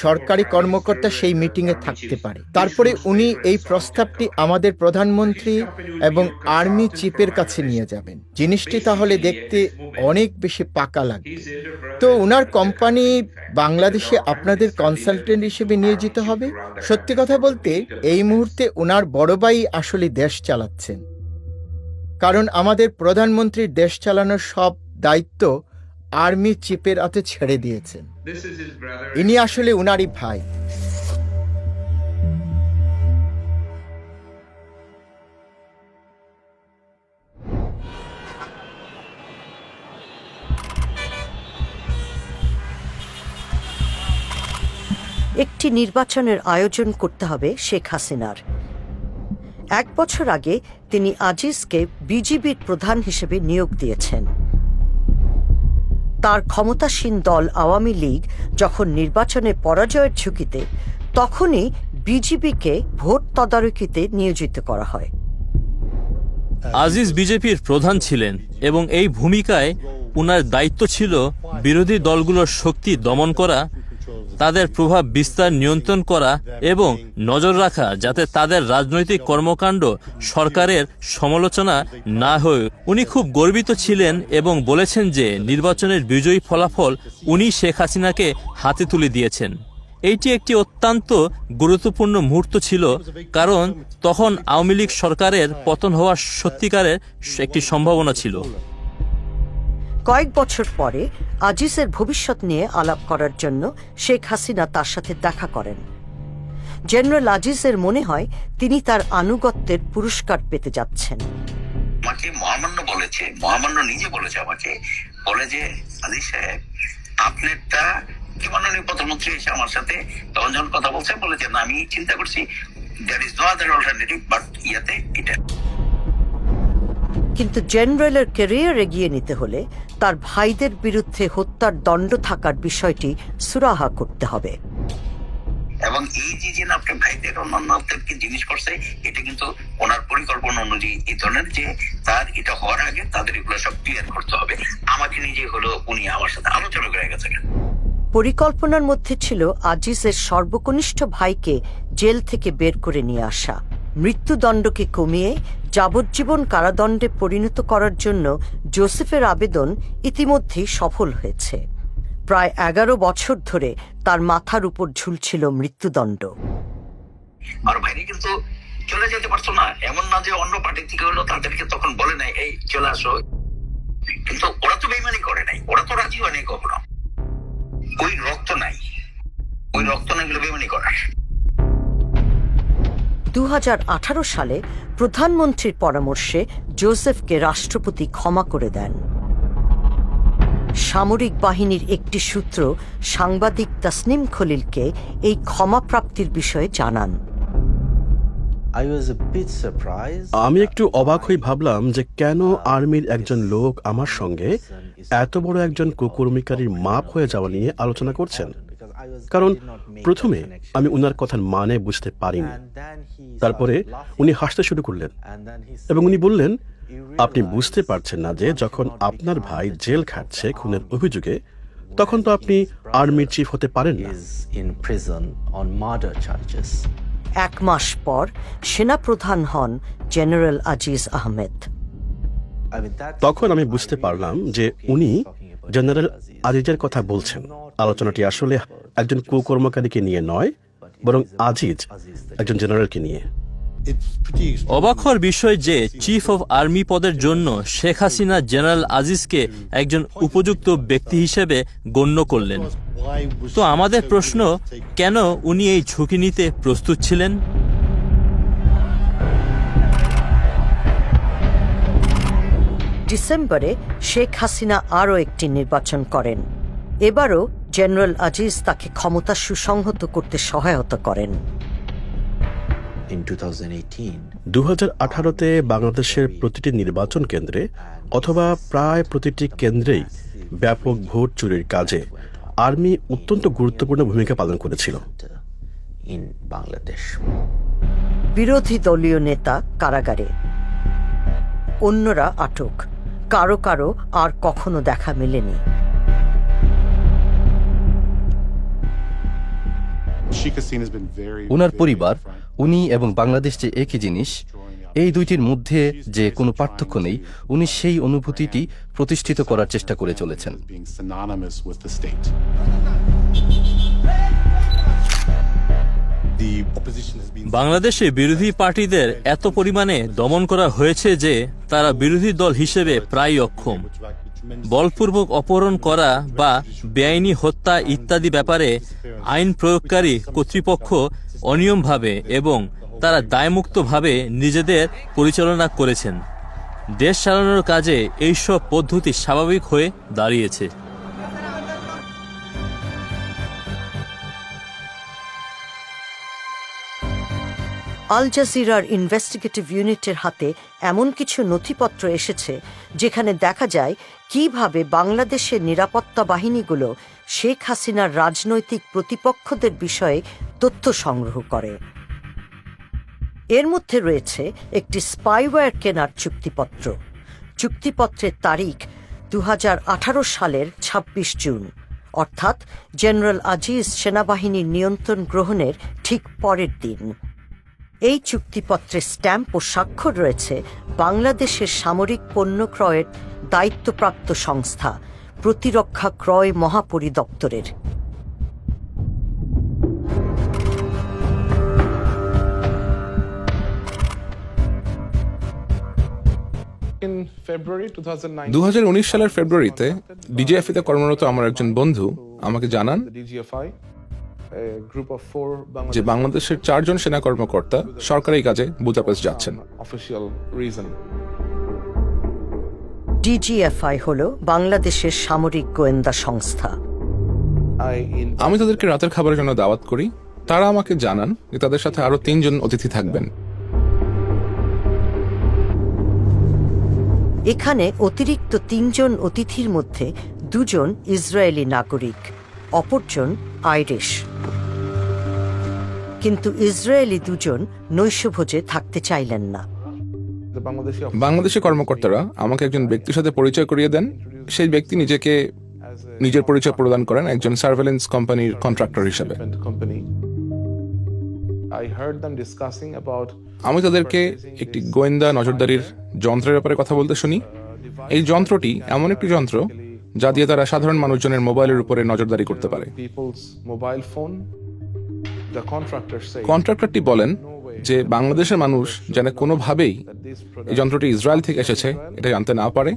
সরকারি কর্মকর্তা সেই মিটিংয়ে থাকতে পারে। তারপরে উনি এই প্রস্তাবটি আমাদের প্রধানমন্ত্রী এবং আর্মি চিফের কাছে নিয়ে যাবেন। জিনিসটি তাহলে দেখতে অনেক বেশি পাকা লাগবে। তো ওনার কোম্পানি বাংলাদেশে আপনাদের কনসালটেন্ট হিসেবে নিয়োজিত হবে। সত্যি কথা বলতে এই মুহূর্তে ওনার বড় ভাই আসলে দেশ চালাচ্ছেন, কারণ আমাদের প্রধানমন্ত্রীর দেশ চালানোর সব দায়িত্ব আর্মি চিফের হাতে ছেড়ে দিয়েছেন। ইনি আসলে উনারই ভাই। একটি নির্বাচনের আয়োজন করতে হবে শেখ হাসিনার। 1 বছর আগে তিনি আজিজকে বিজিবির প্রধান হিসেবে নিয়োগ দিয়েছেন। তার ক্ষমতাসীন দল আওয়ামী লীগ যখন নির্বাচনে পরাজয়ের ঝুঁকিতে, তখনই বিজিবিকে ভোট তদারকিতে নিয়োজিত করা হয়। আজিজ বিজেপির প্রধান ছিলেন এবং এই ভূমিকায় উনার দায়িত্ব ছিল বিরোধী দলগুলোর শক্তি দমন করা, তাদের প্রভাব বিস্তার নিয়ন্ত্রণ করা এবং নজর রাখা যাতে তাদের রাজনৈতিক কর্মকাণ্ড সরকারের সমালোচনা না হয়। উনি খুব গর্বিত ছিলেন এবং বলেছেন যে নির্বাচনের বিজয়ী ফলাফল উনি শেখ হাসিনাকে হাতে তুলে দিয়েছেন। এইটি একটি অত্যন্ত গুরুত্বপূর্ণ মুহূর্ত ছিল, কারণ তখন আওয়ামী লীগ সরকারের পতন হওয়ার সত্যিকারের একটি সম্ভাবনা ছিল। কয়েক বছর পরে আজিজের ভবিষ্যৎ নিয়ে আলাপ করার জন্য শেখ হাসিনা তার সাথে দেখা করেন। জেনারেল আজিজের মনে হয় তিনি তার আনুগত্যের পুরস্কার পেতে যাচ্ছেন। আমাকে মহামান্য বলেছে, মহামান্য নিজে বলেছে আমাকে, বলে যে আজিজ সাহেব আপনারটা কি মাননীয় প্রধানমন্ত্রী এসে আমার সাথে তখন যখন কথা বলছে বলেছে না আমি চিন্তা করছি that is no other alternative but ইয়াতে এটা। কিন্তু জেনারেলের ক্যারিয়ার এগিয়ে নিতে হলে তার ভাইদের বিরুদ্ধে হত্যার দণ্ড থাকার বিষয়টি সুরাহা করতে হবে। এবং এই যে আপনার ভাইদের অন্যান্যদেরকে জিনিস করছে এটা কিন্তু ওনার পরিকল্পনা অনুযায়ী এই ধরনের যে তার এটা হওয়ার আগে তাদের এগুলো সব ক্লিয়ার করতে হবে। আমাকে নিজে হলো উনি আমার সাথে আলোচনা করে গেছেন। পরিকল্পনার মধ্যে ছিল আজিজের সর্বকনিষ্ঠ ভাইকে জেল থেকে বের করে নিয়ে আসা, মৃত্যুদণ্ডকে কমিয়ে যাবজ্জীবন কারাদণ্ডে পরিণত করার জন্য জোসেফের আবেদন ইতিমধ্যেই সফল হয়েছে। প্রায় 11 বছর ধরে তার মাথার উপর ঝুলছিল মৃত্যুদণ্ড। আর ভাইরা কিন্তু চলে যেতে পারতো না, এমন না যে অন্য পার্টি থেকে হলো তাদেরকে তখন বলে নাই এই চলে আসো, কিন্তু ওরা তো বেইমানি করে নাই, ওরা তো রাজি হয় নাই কখনো। ওই রক্ত নাই বলে বেইমানি করার। 2018 সালে প্রধানমন্ত্রীর পরামর্শে জোসেফকে রাষ্ট্রপতি ক্ষমা করে দেন। সামরিক বাহিনীর একটি সূত্র সাংবাদিক তাসনিম খলিলকে এই ক্ষমা প্রাপ্তির বিষয়ে জানান। আমি একটু অবাক হয়ে ভাবলাম যে কেন আর্মির একজন লোক আমার সঙ্গে এত বড় একজন কুকর্মিকারীর মাপ হয়ে যাওয়া নিয়ে আলোচনা করছেন। কারণ প্রথমে আমি উনার কথার মানে বুঝতে পারিনি। তারপরে উনি হাসতে শুরু করলেন এবং উনি বললেন, আপনি বুঝতে পারছেন না যে যখন আপনার ভাই জেল খাটছে খুনের অভিযোগে, তখন তো আপনি আর্মির চিফ হতে পারেন না। 1 মাস পর সেনাপ্রধান হন জেনারেল আজিজ আহমেদ। তখন আমি বুঝতে পারলাম যে উনি জেনারেল আজিজের কথা বলছেন। আলোচনাটি আসলে একজন কুকর্মকারীকে নিয়ে নয়, বরং আজিজ একজন জেনারেলকে নিয়ে। অবাক হওয়ার বিষয় যে চিফ অফ আর্মি পদের জন্য শেখ হাসিনা জেনারেল আজিজকে একজন উপযুক্ত ব্যক্তি হিসেবে গণ্য করলেন। তো আমাদের প্রশ্ন, কেন উনি এই ঝুঁকি নিতে প্রস্তুত ছিলেন? ডিসেম্বরে শেখ হাসিনা আরও একটি নির্বাচন করেন। এবারও জেনারেল আজিজ তাকে ক্ষমতা সুসংহত করতে সহায়তা করেন। 2018-তে বাংলাদেশের প্রতিটি নির্বাচন কেন্দ্রে অথবা প্রায় প্রতিটি কেন্দ্রেই ব্যাপক ভোট চুরির কাজে আর্মি অত্যন্ত গুরুত্বপূর্ণ ভূমিকা পালন করেছিল। বিরোধী দলীয় নেতা কারাগারে, অন্যরা আটক, কারো কারো আর কখনো দেখা মেলেনি। উনার পরিবার, উনি এবং বাংলাদেশ যে একই জিনিস, এই দুইটির মধ্যে যে কোনো পার্থক্য নেই, উনি সেই অনুভূতিটি প্রতিষ্ঠিত করার চেষ্টা করে চলেছেন। বাংলাদেশে বিরোধী পার্টিদের এত পরিমাণে দমন করা হয়েছে যে তারা বিরোধী দল হিসেবে প্রায় অক্ষম। বলপূর্বক অপহরণ করা বা বেআইনি হত্যা ইত্যাদি ব্যাপারে আইন প্রয়োগকারী কর্তৃপক্ষ অনিয়মভাবে এবং তারা দায়মুক্তভাবে নিজেদের পরিচালনা করেছেন। দেশ চালানোর কাজে এইসব পদ্ধতি স্বাভাবিক হয়ে দাঁড়িয়েছে। আল জাজিরার ইনভেস্টিগেটিভ ইউনিটের হাতে এমন কিছু নথিপত্র এসেছে যেখানে দেখা যায় কিভাবে বাংলাদেশের নিরাপত্তা বাহিনীগুলো শেখ হাসিনার রাজনৈতিক প্রতিপক্ষদের বিষয়ে তথ্য সংগ্রহ করে। এর মধ্যে রয়েছে একটি স্পাইওয়্যার কেনার চুক্তিপত্র। চুক্তিপত্রের তারিখ 2018 সালের 26 জুন, অর্থাৎ জেনারেল আজিজ সেনাবাহিনীর নিয়ন্ত্রণ গ্রহণের ঠিক পরের দিন। এই চুক্তিপত্রে স্ট্যাম্প ও স্বাক্ষর রয়েছে বাংলাদেশের সামরিক পণ্য ক্রয়ের দায়িত্বপ্রাপ্ত সংস্থা প্রতিরক্ষা ক্রয় মহাপরিদপ্তরের। সালের ফেব্রুয়ারিতে ডিজিএফআই তে কর্মরত আমার একজন বন্ধু আমাকে জানান যে বাংলাদেশের 4 জন সেনা কর্মকর্তা সরকারি কাজে বুদাপেস্ট যাচ্ছেন। ডিজিএফআই হল বাংলাদেশের সামরিক গোয়েন্দা সংস্থা। আমি তাদেরকে রাতের খাবারের জন্য দাওয়াত করি। তারা আমাকে জানান যে তাদের সাথে আরো 3 জন অতিথি থাকবেন। এখানে অতিরিক্ত 3 জন অতিথির মধ্যে 2 জন ইসরায়েলি নাগরিক, অপরজন আইরিশ। কিন্তু ইসরায়েলি 2 জন নৈশভোজে থাকতে চাইলেন না। বাংলাদেশি কর্মকর্তারা আমাকে একজন ব্যক্তির সাথে পরিচয় করিয়ে দেন। সেই ব্যক্তি নিজের পরিচয় প্রদান করেন একজন সার্ভেলেন্স কোম্পানির কন্ট্রাক্টর হিসেবে। আমি তাদেরকে একটি গোয়েন্দা নজরদারির যন্ত্রের ব্যাপারে কথা বলতে শুনি। এই যন্ত্রটি এমন একটি যন্ত্র যা দিয়ে তারা সাধারণ মানুষজনের মোবাইলের উপরে নজরদারি করতে পারে। কন্ট্রাক্টরটি বলেন যে বাংলাদেশের মানুষ যেন কোনোভাবেই এই যন্ত্রটি ইসরায়েল থেকে এসেছে এটা জানতে না পারে,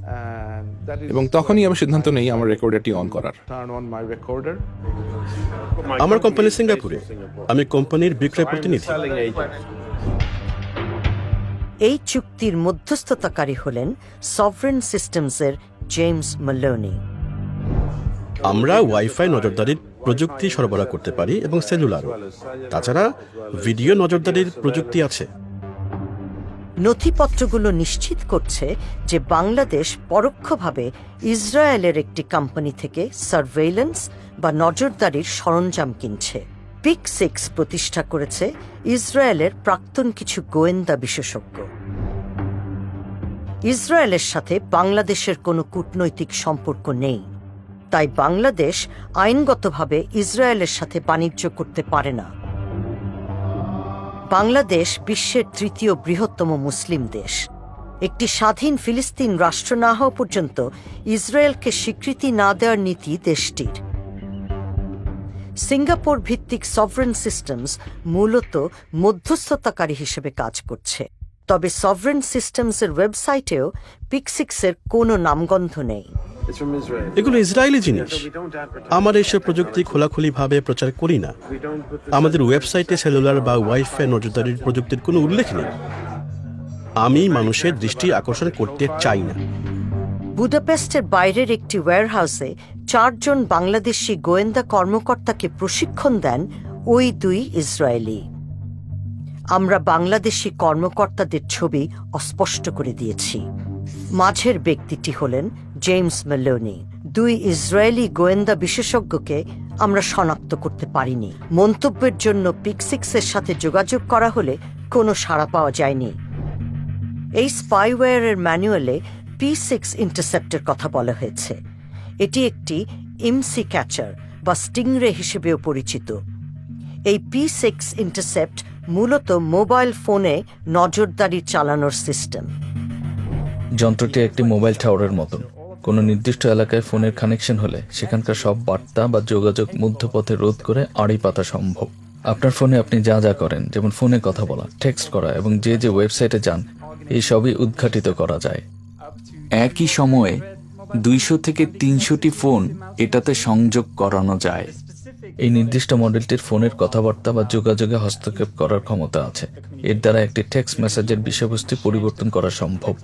এবং তখনই আমি সিদ্ধান্ত নেই আমার রেকর্ডারটি অন করার। আমার কোম্পানি সিঙ্গাপুরে, আমি কোম্পানির বিক্রয় প্রতিনিধি। এই চুক্তির মধ্যস্থতাকারী হলেন সভরেন সিস্টেমসের জেমস ম্যালোনি। আমরা ওয়াইফাই নজরদারির প্রযুক্তি সরবরাহ করতে পারি এবং সেলুলারও। তাছাড়া ভিডিও নজরদারির প্রযুক্তি আছে। নথিপত্রগুলো নিশ্চিত করছে যে বাংলাদেশ পরোক্ষভাবে ইসরায়েলের একটি কোম্পানি থেকে সার্ভেইলেন্স বা নজরদারির সরঞ্জাম কিনছে। পিক6 প্রতিষ্ঠা করেছে ইসরায়েলের প্রাক্তন কিছু গোয়েন্দা বিশেষজ্ঞ। ইসরায়েলের সাথে বাংলাদেশের কোনো কূটনৈতিক সম্পর্ক নেই, তাই বাংলাদেশ আইনগতভাবে ইসরায়েলের সাথে বাণিজ্য করতে পারে না। বাংলাদেশ বিশ্বের তৃতীয় বৃহত্তম মুসলিম দেশ। একটি স্বাধীন ফিলিস্তিন রাষ্ট্র না হওয়া পর্যন্ত ইসরায়েলকে স্বীকৃতি না দেওয়ার নীতি দেশটির। সিঙ্গাপুর ভিত্তিক সভরেন সিস্টেমস মূলত মধ্যস্থতাকারী হিসেবে কাজ করছে, তবে সভরেন সিস্টেমসের ওয়েবসাইটেও পিক6-এর কোনো নামগন্ধ নেই। এগুলো ইসরায়েলি জিনিস। আমার এইসব প্রযুক্তি খোলাখুলিভাবে প্রচার করি না। আমাদের ওয়েবসাইটে সেলুলার বা ওয়াইফাই নজরদারির প্রযুক্তির কোনো উল্লেখ নেই। আমি মানুষের দৃষ্টি আকর্ষণ করতে চাই না। বুদাপেস্টের বাইরের একটি ওয়্যারহাউসে 4 জন বাংলাদেশি গোয়েন্দা কর্মকর্তাকে প্রশিক্ষণ দেন ওই 2 ইসরায়েলি। আমরা বাংলাদেশি কর্মকর্তাদের ছবি অস্পষ্ট করে দিয়েছি। মাঝের ব্যক্তিটি হলেন জেমস মেলোনি। 2 ইসরায়েলি গোয়েন্দা বিশেষজ্ঞকে আমরা শনাক্ত করতে পারিনি। মন্তব্যের জন্য পিক6-এর সাথে যোগাযোগ করা হলে কোনো সাড়া পাওয়া যায়নি। এই স্পাইওয়্যারের ম্যানুয়ালে P6 ইন্টারসেপ্টের কথা বলা হয়েছে। এটি একটি ইমসি ক্যাচার বা স্টিংরে হিসেবেও পরিচিত। এই P6 ইন্টারসেপ্ট মূলত মোবাইল ফোনে নজরদারি চালানোর সিস্টেম। যন্ত্রটি একটি মোবাইল টাওয়ারের মতন। কোনো নির্দিষ্ট এলাকায় ফোনের কানেকশন হলে সেখানকার সব বার্তা বা যোগাযোগ মধ্যপথে রোধ করে আড়ি পাতা সম্ভব। আপনার ফোনে আপনি যা যা করেন, যেমন ফোনে কথা বলা, টেক্সট করা এবং যে ওয়েবসাইটে যান, এই সবই উদ্ঘাটিত করা যায়। একই সময়ে 200 থেকে 300টি ফোন এটাতে সংযোগ করানো যায়। এই নির্দিষ্ট মডেলটির ফোনের কথাবার্তা বা যোগাযোগে হস্তক্ষেপ করার ক্ষমতা আছে। এর দ্বারা একটি টেক্সট মেসেজের বিষয়বস্তু পরিবর্তন করা সম্ভব।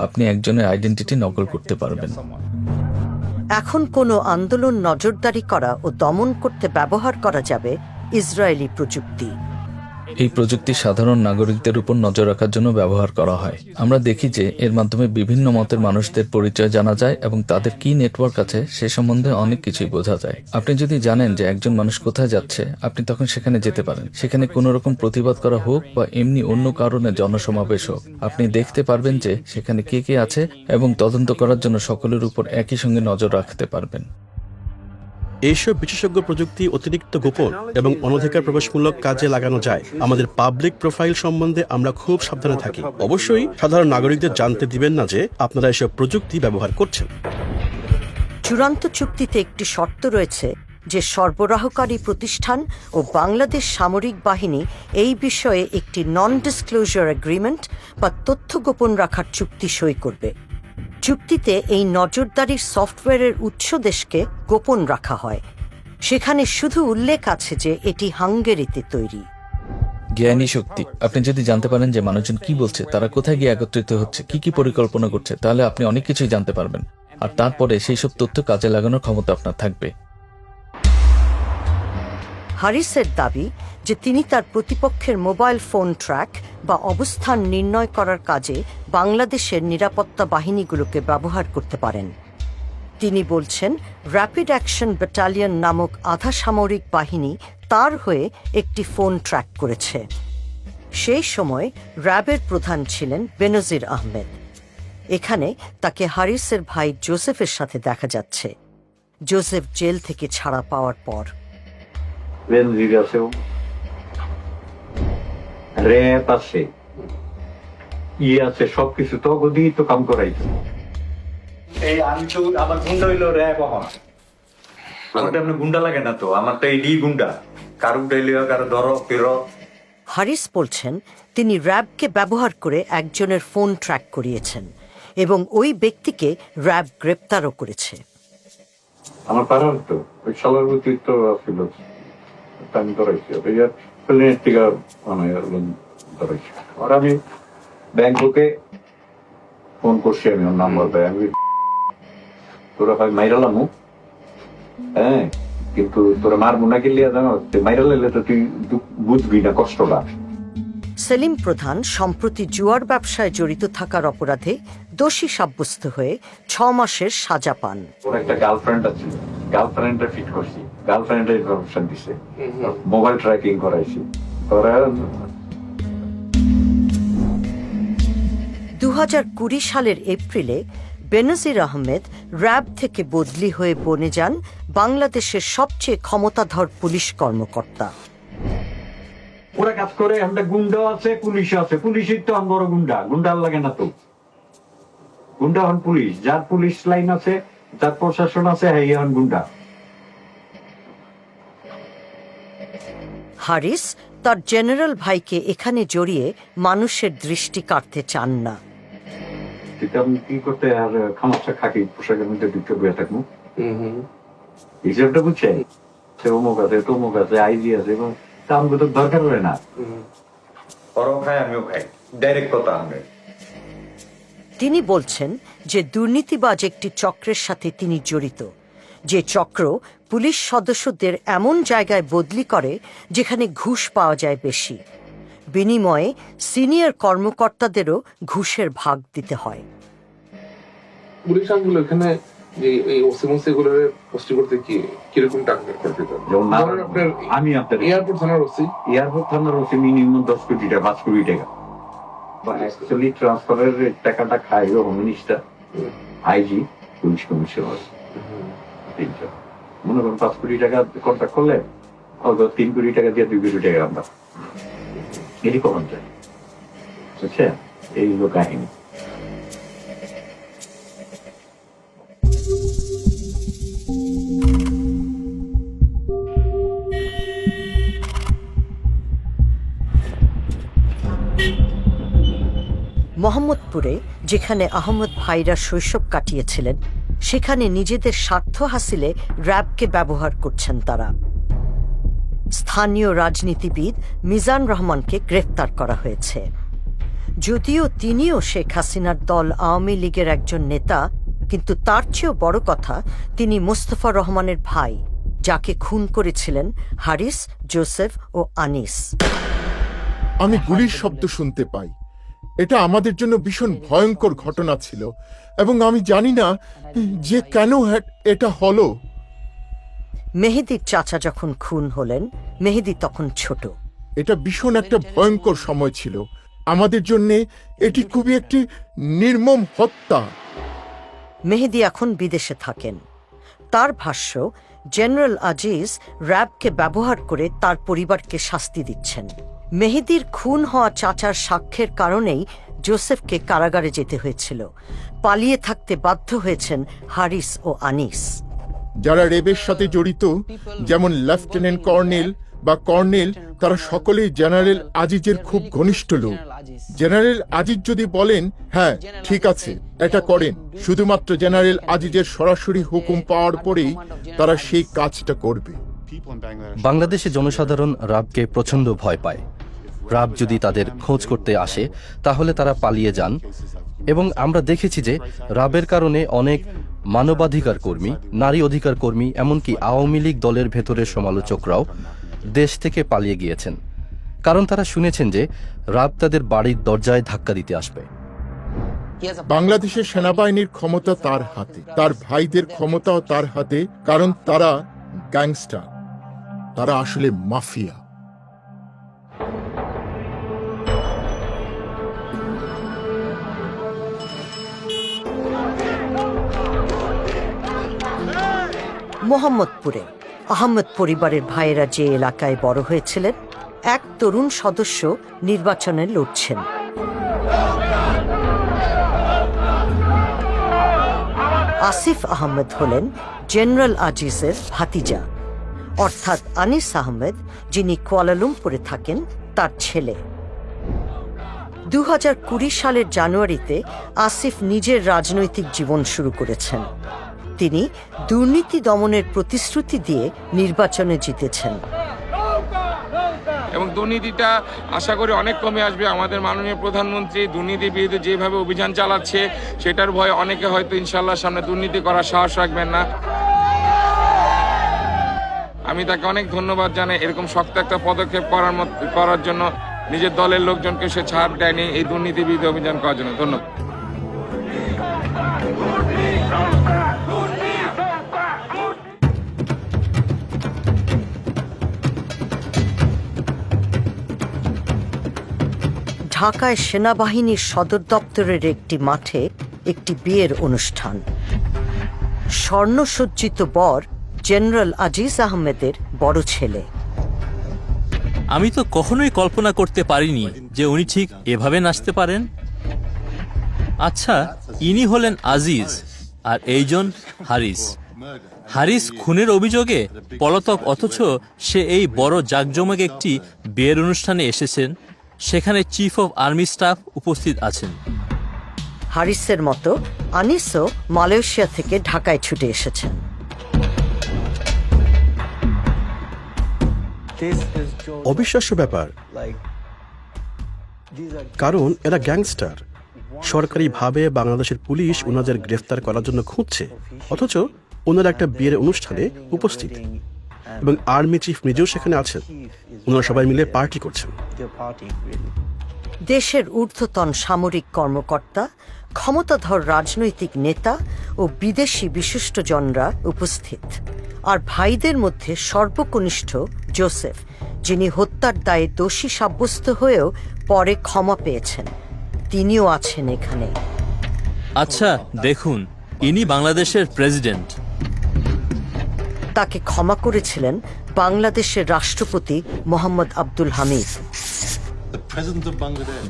আপনি একজনের আইডেন্টিটি নকল করতে পারবেন। এখন কোনো আন্দোলন নজরদারি করা ও দমন করতে ব্যবহার করা যাবে ইসরায়েলি প্রযুক্তি। এই প্রযুক্তি সাধারণ নাগরিকদের উপর নজর রাখার জন্য ব্যবহার করা হয়। আমরা দেখি যে এর মাধ্যমে বিভিন্ন মতের মানুষদের পরিচয় জানা যায় এবং তাদের কি নেটওয়ার্ক আছে সে সম্বন্ধে অনেক কিছুই বোঝা যায়। আপনি যদি জানেন যে একজন মানুষ কোথায় যাচ্ছে, আপনি তখন সেখানে যেতে পারেন। সেখানে কোনো রকম প্রতিবাদ করা হোক বা এমনি অন্য কারণে জনসমাবেশ হোক, আপনি দেখতে পারবেন যে সেখানে কে কে আছে এবং তদন্ত করার জন্য সকলের উপর একই সঙ্গে নজর রাখতে পারবেন। এইসব বিশেষজ্ঞ প্রযুক্তি অতিরিক্ত গোপন এবং অনধিকার প্রবেশমূলক কাজে লাগানো যায়। আমাদের পাবলিক প্রোফাইল সম্বন্ধে আমরা খুব সাবধানে থাকি। অবশ্যই সাধারণ নাগরিকদের জানতে দিবেন না যে আপনারা এসব প্রযুক্তি ব্যবহার করছেন। চূড়ান্ত চুক্তিতে একটি শর্ত রয়েছে যে সরবরাহকারী প্রতিষ্ঠান ও বাংলাদেশ সামরিক বাহিনী এই বিষয়ে একটি নন ডিসক্লোজার এগ্রিমেন্ট বা তথ্য গোপন রাখার চুক্তি সই করবে। চুক্তিতে এই নজরদারির সফটওয়্যারের উৎস দেশকে গোপন রাখা হয়। সেখানে শুধু উল্লেখ আছে যে এটি হাঙ্গেরিতে তৈরি। জ্ঞানী শক্তি। আপনি যদি জানতে পারেন যে মানুষজন কি বলছে, তারা কোথায় গিয়ে একত্রিত হচ্ছে, কি পরিকল্পনা করছে, তাহলে আপনি অনেক কিছুই জানতে পারবেন। আর তারপরে সেই সব তথ্য কাজে লাগানোর ক্ষমতা আপনার থাকবে। হারিসের দাবি যে তিনি তার প্রতিপক্ষের মোবাইল ফোন ট্র্যাক বা অবস্থান নির্ণয় করার কাজে বাংলাদেশের নিরাপত্তা বাহিনীগুলোকে ব্যবহার করতে পারেন। তিনি বলছেন, র্যাপিড অ্যাকশন ব্যাটালিয়ন নামক আধা সামরিক বাহিনী তার হয়ে একটি ফোন ট্র্যাক করেছে। সেই সময় র্যাবের প্রধান ছিলেন বেনজির আহমেদ। এখানে তাকে হারিসের ভাই জোসেফের সাথে দেখা যাচ্ছে। জোসেফ জেল থেকে ছাড়া পাওয়ার পর বেনজির আছেও, র্যাব আছে, আছে, সবকিছু তো দিয়েই তো কাম করাইছে। এই আমি তো আমার গুন্ডা হইলো র্যাব। আমার তেমন গুন্ডা লাগে না তো, আমার তো এই গুন্ডা, কারু ডাইলিও কারো ধরো ফেরো। হারিস বলছেন তিনি র্যাবকে ব্যবহার করে একজনের ফোন ট্র্যাক করিয়েছেন এবং ওই ব্যক্তিকে র্যাব গ্রেপ্তারও করেছে। আমার পাড়ার তো ওই সালার প্রতি তো ছিল, আমি ধরাইছি প্লেনের টিকা ধরাইছি। আর আমি ব্যাংককে ফোন করছি, আমি ওর নাম্বার দেয়, আমি তোরা হয় মাইরালামু, হ্যাঁ, কিন্তু তোরা মারবো না গেলে জানো মাইরা লাইলে তো তুই বুঝবি না কষ্টটা। সেলিম প্রধান সম্প্রতি জুয়ার ব্যবসায় জড়িত থাকার অপরাধে দোষী সাব্যস্ত হয়ে 6 মাসের সাজা পান। ওর একটা গার্লফ্রেন্ড আছে, গার্লফ্রেন্ডে ফিট করছি, গার্লফ্রেন্ডের ইনফরমেশন দিছে, মোবাইল ট্র্যাকিং করাইছি। 2020 সালের এপ্রিলে বেনজির আহমেদ র্যাব থেকে বদলি হয়ে বনে যান বাংলাদেশের সবচেয়ে ক্ষমতাধর পুলিশ কর্মকর্তা। ওরা কাজ করে, আমরা গুন্ডা আছে, পুলিশ আছে, পুলিশের তো বড় গুন্ডা, গুন্ডার লাগে না তো। গুন্ডা হন পুলিশ, যার পুলিশ লাইন আছে, যার প্রশাসন আছে, হ্যাঁ হন গুন্ডা। হারিস তার জেনারেল ভাইকে এখানে জড়িয়ে মানুষের দৃষ্টি কাটতে চান না। আমি কি করতে আর খামাচ্ছা খাকি পোশাকের মধ্যে ঢুকে বয়ে থাকবো, হিসাবটা বুঝছে? সে অমুক আছে, তমুক আছে, আইজি আছে, এবং তা আমাকে তো দরকার হয় না। ওরাও খাই, আমিও খাই, ডাইরেক্ট কথা। তিনি বলছেন যে দুর্নীতিবাজ একটি চক্রের সাথে তিনি জড়িত, যে চক্র পুলিশ সদস্যদের এমন জায়গায় বদলি করে যেখানে ঘুষ পাওয়া যায় বেশি, বিনিময়ে সিনিয়র কর্মকর্তাদেরও ঘুষের ভাগ দিতে হয়। পুলিশ আঙ্গুল এখানে যে এই ওসিমোসি গুলো পোস্টি করতে কিরকম টাকা করতে চান? আমি আপনার এয়ারপোর্ট থানার ওসি মিনিমাম 10 কোটি টাকা, 5 কোটি টাকা। অ্যাকচুয়ালি ট্রান্সফারের টাকাটা খায় home minister, IG, police commissioner. মনে করেন 5 কোটি টাকা কন্ট্রাক্ট করলে 3 কোটি টাকা দিয়ে 2 কোটি টাকা আমরা এটি কখন যায়, বুঝছেন? এই হলো কাহিনী। মোহাম্মদপুরে, যেখানে আহমদ ভাইরা শৈশব কাটিয়েছিলেন, সেখানে নিজেদের স্বার্থ হাসিলে র্যাবকে ব্যবহার করছেন তারা। স্থানীয় রাজনীতিবিদ মিজান রহমানকে গ্রেফতার করা হয়েছে। যদিও তিনিও শেখ হাসিনার দল আওয়ামী লীগের একজন নেতা, কিন্তু তার চেয়েও বড় কথা, তিনি মোস্তফা রহমানের ভাই, যাকে খুন করেছিলেন হারিস, জোসেফ ও আনিস। আমি গুলির শব্দ শুনতে পাই। এটা আমাদের জন্য ভীষণ ভয়ঙ্কর ঘটনা ছিল, এবং আমি জানি না যে কেন এটা হলো। মেহেদীর চাচা যখন খুন হলেন, মেহেদী তখন ছোট। এটা ভীষণ একটা ভয়ঙ্কর সময় ছিল আমাদের জন্য। এটি খুবই একটি নির্মম হত্যা। মেহেদী এখন বিদেশে থাকেন। তার ভাষ্য, জেনারেল আজিজ র্যাবকে ব্যবহার করে তার পরিবারকে শাস্তি দিচ্ছেন। মেহেদীর খুন হওয়া চাচার সাক্ষ্যের কারণেই জোসেফকে কারাগারে যেতে হয়েছিল। পালিয়ে থাকতে বাধ্য হয়েছেন হারিস ও আনিস। যারা রেবের সাথে জড়িত, যেমন লেফটেন্যান্ট কর্নেল বা কর্নেল, তারা সকলেই জেনারেল আজিজের খুব ঘনিষ্ঠ লোক। জেনারেল আজিজ যদি বলেন হ্যাঁ ঠিক আছে এটা করেন, শুধুমাত্র জেনারেল আজিজের সরাসরি হুকুম পাওয়ার পরেই তারা সেই কাজটা করবে। বাংলাদেশে জনসাধারণ র্যাবকে প্রচণ্ড ভয় পায়। র্যাব যদি তাদের খোঁজ করতে আসে তাহলে তারা পালিয়ে যান, এবং আমরা দেখেছি যে র্যাবের কারণে অনেক মানবাধিকার কর্মী, নারী অধিকার কর্মী, এমনকি আওয়ামী লীগ দলের ভেতরের সমালোচকরাও দেশ থেকে পালিয়ে গিয়েছেন, কারণ তারা শুনেছেন যে র্যাব তাদের বাড়ির দরজায় ধাক্কা দিতে আসবে। বাংলাদেশের সেনাবাহিনীর ক্ষমতা তার হাতে, তার ভাইদের ক্ষমতাও তার হাতে, কারণ তারা গ্যাংস্টার, তারা আসলে মাফিয়া। মোহাম্মদপুরে আহমদ পরিবারের ভাইয়েরা যে এলাকায় বড় হয়েছিলেন, এক তরুণ সদস্য নির্বাচনে লড়ছেন। আসিফ আহমেদ হলেন জেনারেল আজিজের ভাতিজা, অর্থাৎ আনিস আহমেদ, যিনি কুয়ালালামপুরে থাকেন, তার ছেলে। 2020 সালের জানুয়ারিতে আসিফ নিজের রাজনৈতিক জীবন শুরু করেছেন। তিনি দুর্নীতি দমনের প্রতিশ্রুতি দিয়ে নির্বাচনে জিতেছেন। এবং দুর্নীতিটা আশা করি অনেক কমে আসবে। আমাদের মাননীয় প্রধানমন্ত্রী দুর্নীতির বিরুদ্ধে যেভাবে অভিযান চালাচ্ছে, সেটার ভয়ে অনেকে হয়তো ইনশাল্লাহ সামনে দুর্নীতি করার সাহস রাখবেন না। আমি তাকে অনেক ধন্যবাদ জানাই এরকম শক্ত একটা পদক্ষেপ করার জন্য। নিজের দলের লোকজনকে সে ছাড় দেয়নি এই দুর্নীতি বিরোধী অভিযান করার জন্য। ধন্যবাদ। ঢাকায় সেনাবাহিনীর সদর দপ্তরের একটি মাঠে একটি বিয়ের অনুষ্ঠান। স্বর্ণসজ্জিত বর জেনারেল আজিজ আহমেদের বড় ছেলে। আমি তো কখনোই কল্পনা করতে পারিনি যে উনি ঠিক এভাবে নাচতে পারেন। আচ্ছা, ইনি হলেন আজিজ আর এইজন হারিস। হারিস খুনের অভিযোগে পলাতক, অথচ সে এই বড় জাঁকজমক একটি বিয়ের অনুষ্ঠানে এসেছেন। সেখানে চিফ অফ আর্মি স্টাফ উপস্থিত আছেন। হারিসের মতো আনিসও মালয়েশিয়া থেকে ঢাকায় ছুটে এসেছেন। অবিশ্বাস্য ব্যাপার, কারণ এরা গ্যাংস্টার। সরকারিভাবে বাংলাদেশের পুলিশ ওনাদের গ্রেফতার করার জন্য খুঁজছে, অথচ ওনারা একটা বিয়ের অনুষ্ঠানে উপস্থিত এবং আর্মি চিফ নিজেও সেখানে আছেন। ওনারা সবাই মিলে পার্টি করছেন। দেশের ঊর্ধ্বতন সামরিক কর্মকর্তা, ক্ষমতাধর রাজনৈতিক নেতা ও বিদেশি বিশিষ্টজনরা উপস্থিত। আর ভাইদের মধ্যে সর্বকনিষ্ঠ জোসেফ, যিনি হত্যার দায়ে দোষী সাব্যস্ত হয়েও পরে ক্ষমা পেয়েছেন, তিনিও আছেন এখানে। আচ্ছা দেখুন, ইনি বাংলাদেশের প্রেসিডেন্ট। তাকে ক্ষমা করেছিলেন বাংলাদেশের রাষ্ট্রপতি মোহাম্মদ আব্দুল হামিদ।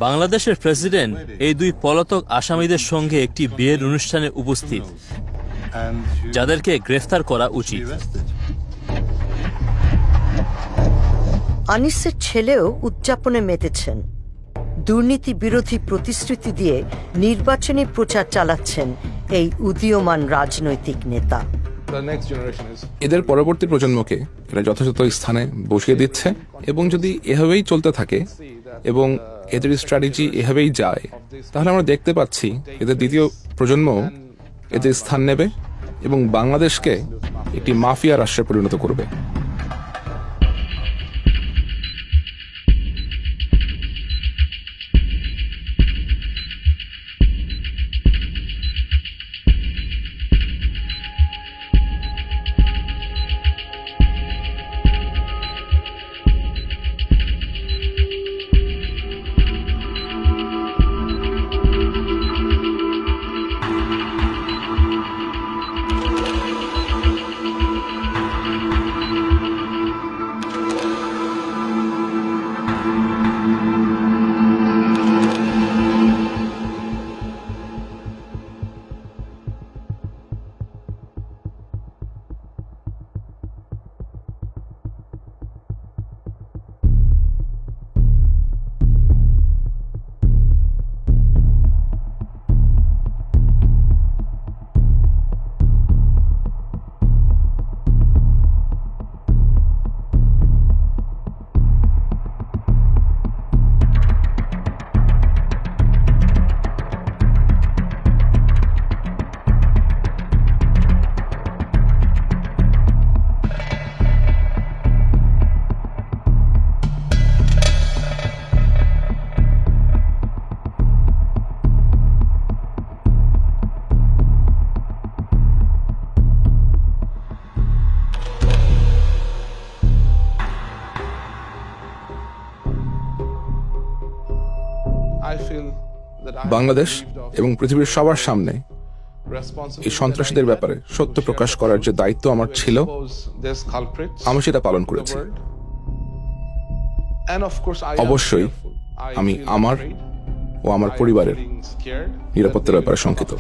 বাংলাদেশের প্রেসিডেন্ট এই দুই পলাতক আসামিদের সঙ্গে একটি বিয়ের অনুষ্ঠানে উপস্থিত, যাদেরকে গ্রেফতার করা উচিত। আনিসের ছেলেও উদযাপনে মেতেছেন। দুর্নীতি বিরোধী প্রতিশ্রুতি দিয়ে নির্বাচনী প্রচার চালাচ্ছেন এই উদীয়মান রাজনৈতিক নেতা। এদের পরবর্তী প্রজন্মকে এরা যথাযথ স্থানে বসিয়ে দিচ্ছে, এবং যদি এভাবেই চলতে থাকে এবং এদের স্ট্র্যাটেজি এভাবেই যায়, তাহলে আমরা দেখতে পাচ্ছি এদের দ্বিতীয় প্রজন্ম এদের স্থান নেবে এবং বাংলাদেশকে একটি মাফিয়া রাষ্ট্রে পরিণত করবে। বাংলাদেশ এবং পৃথিবীর সবার সামনে এই সন্ত্রাসীদের ব্যাপারে সত্য প্রকাশ করার যে দায়িত্ব আমার ছিল, আমি সেটা পালন করেছি। অবশ্যই আমি আমার ও আমার পরিবারের নিরাপত্তার ব্যাপারে শঙ্কিত।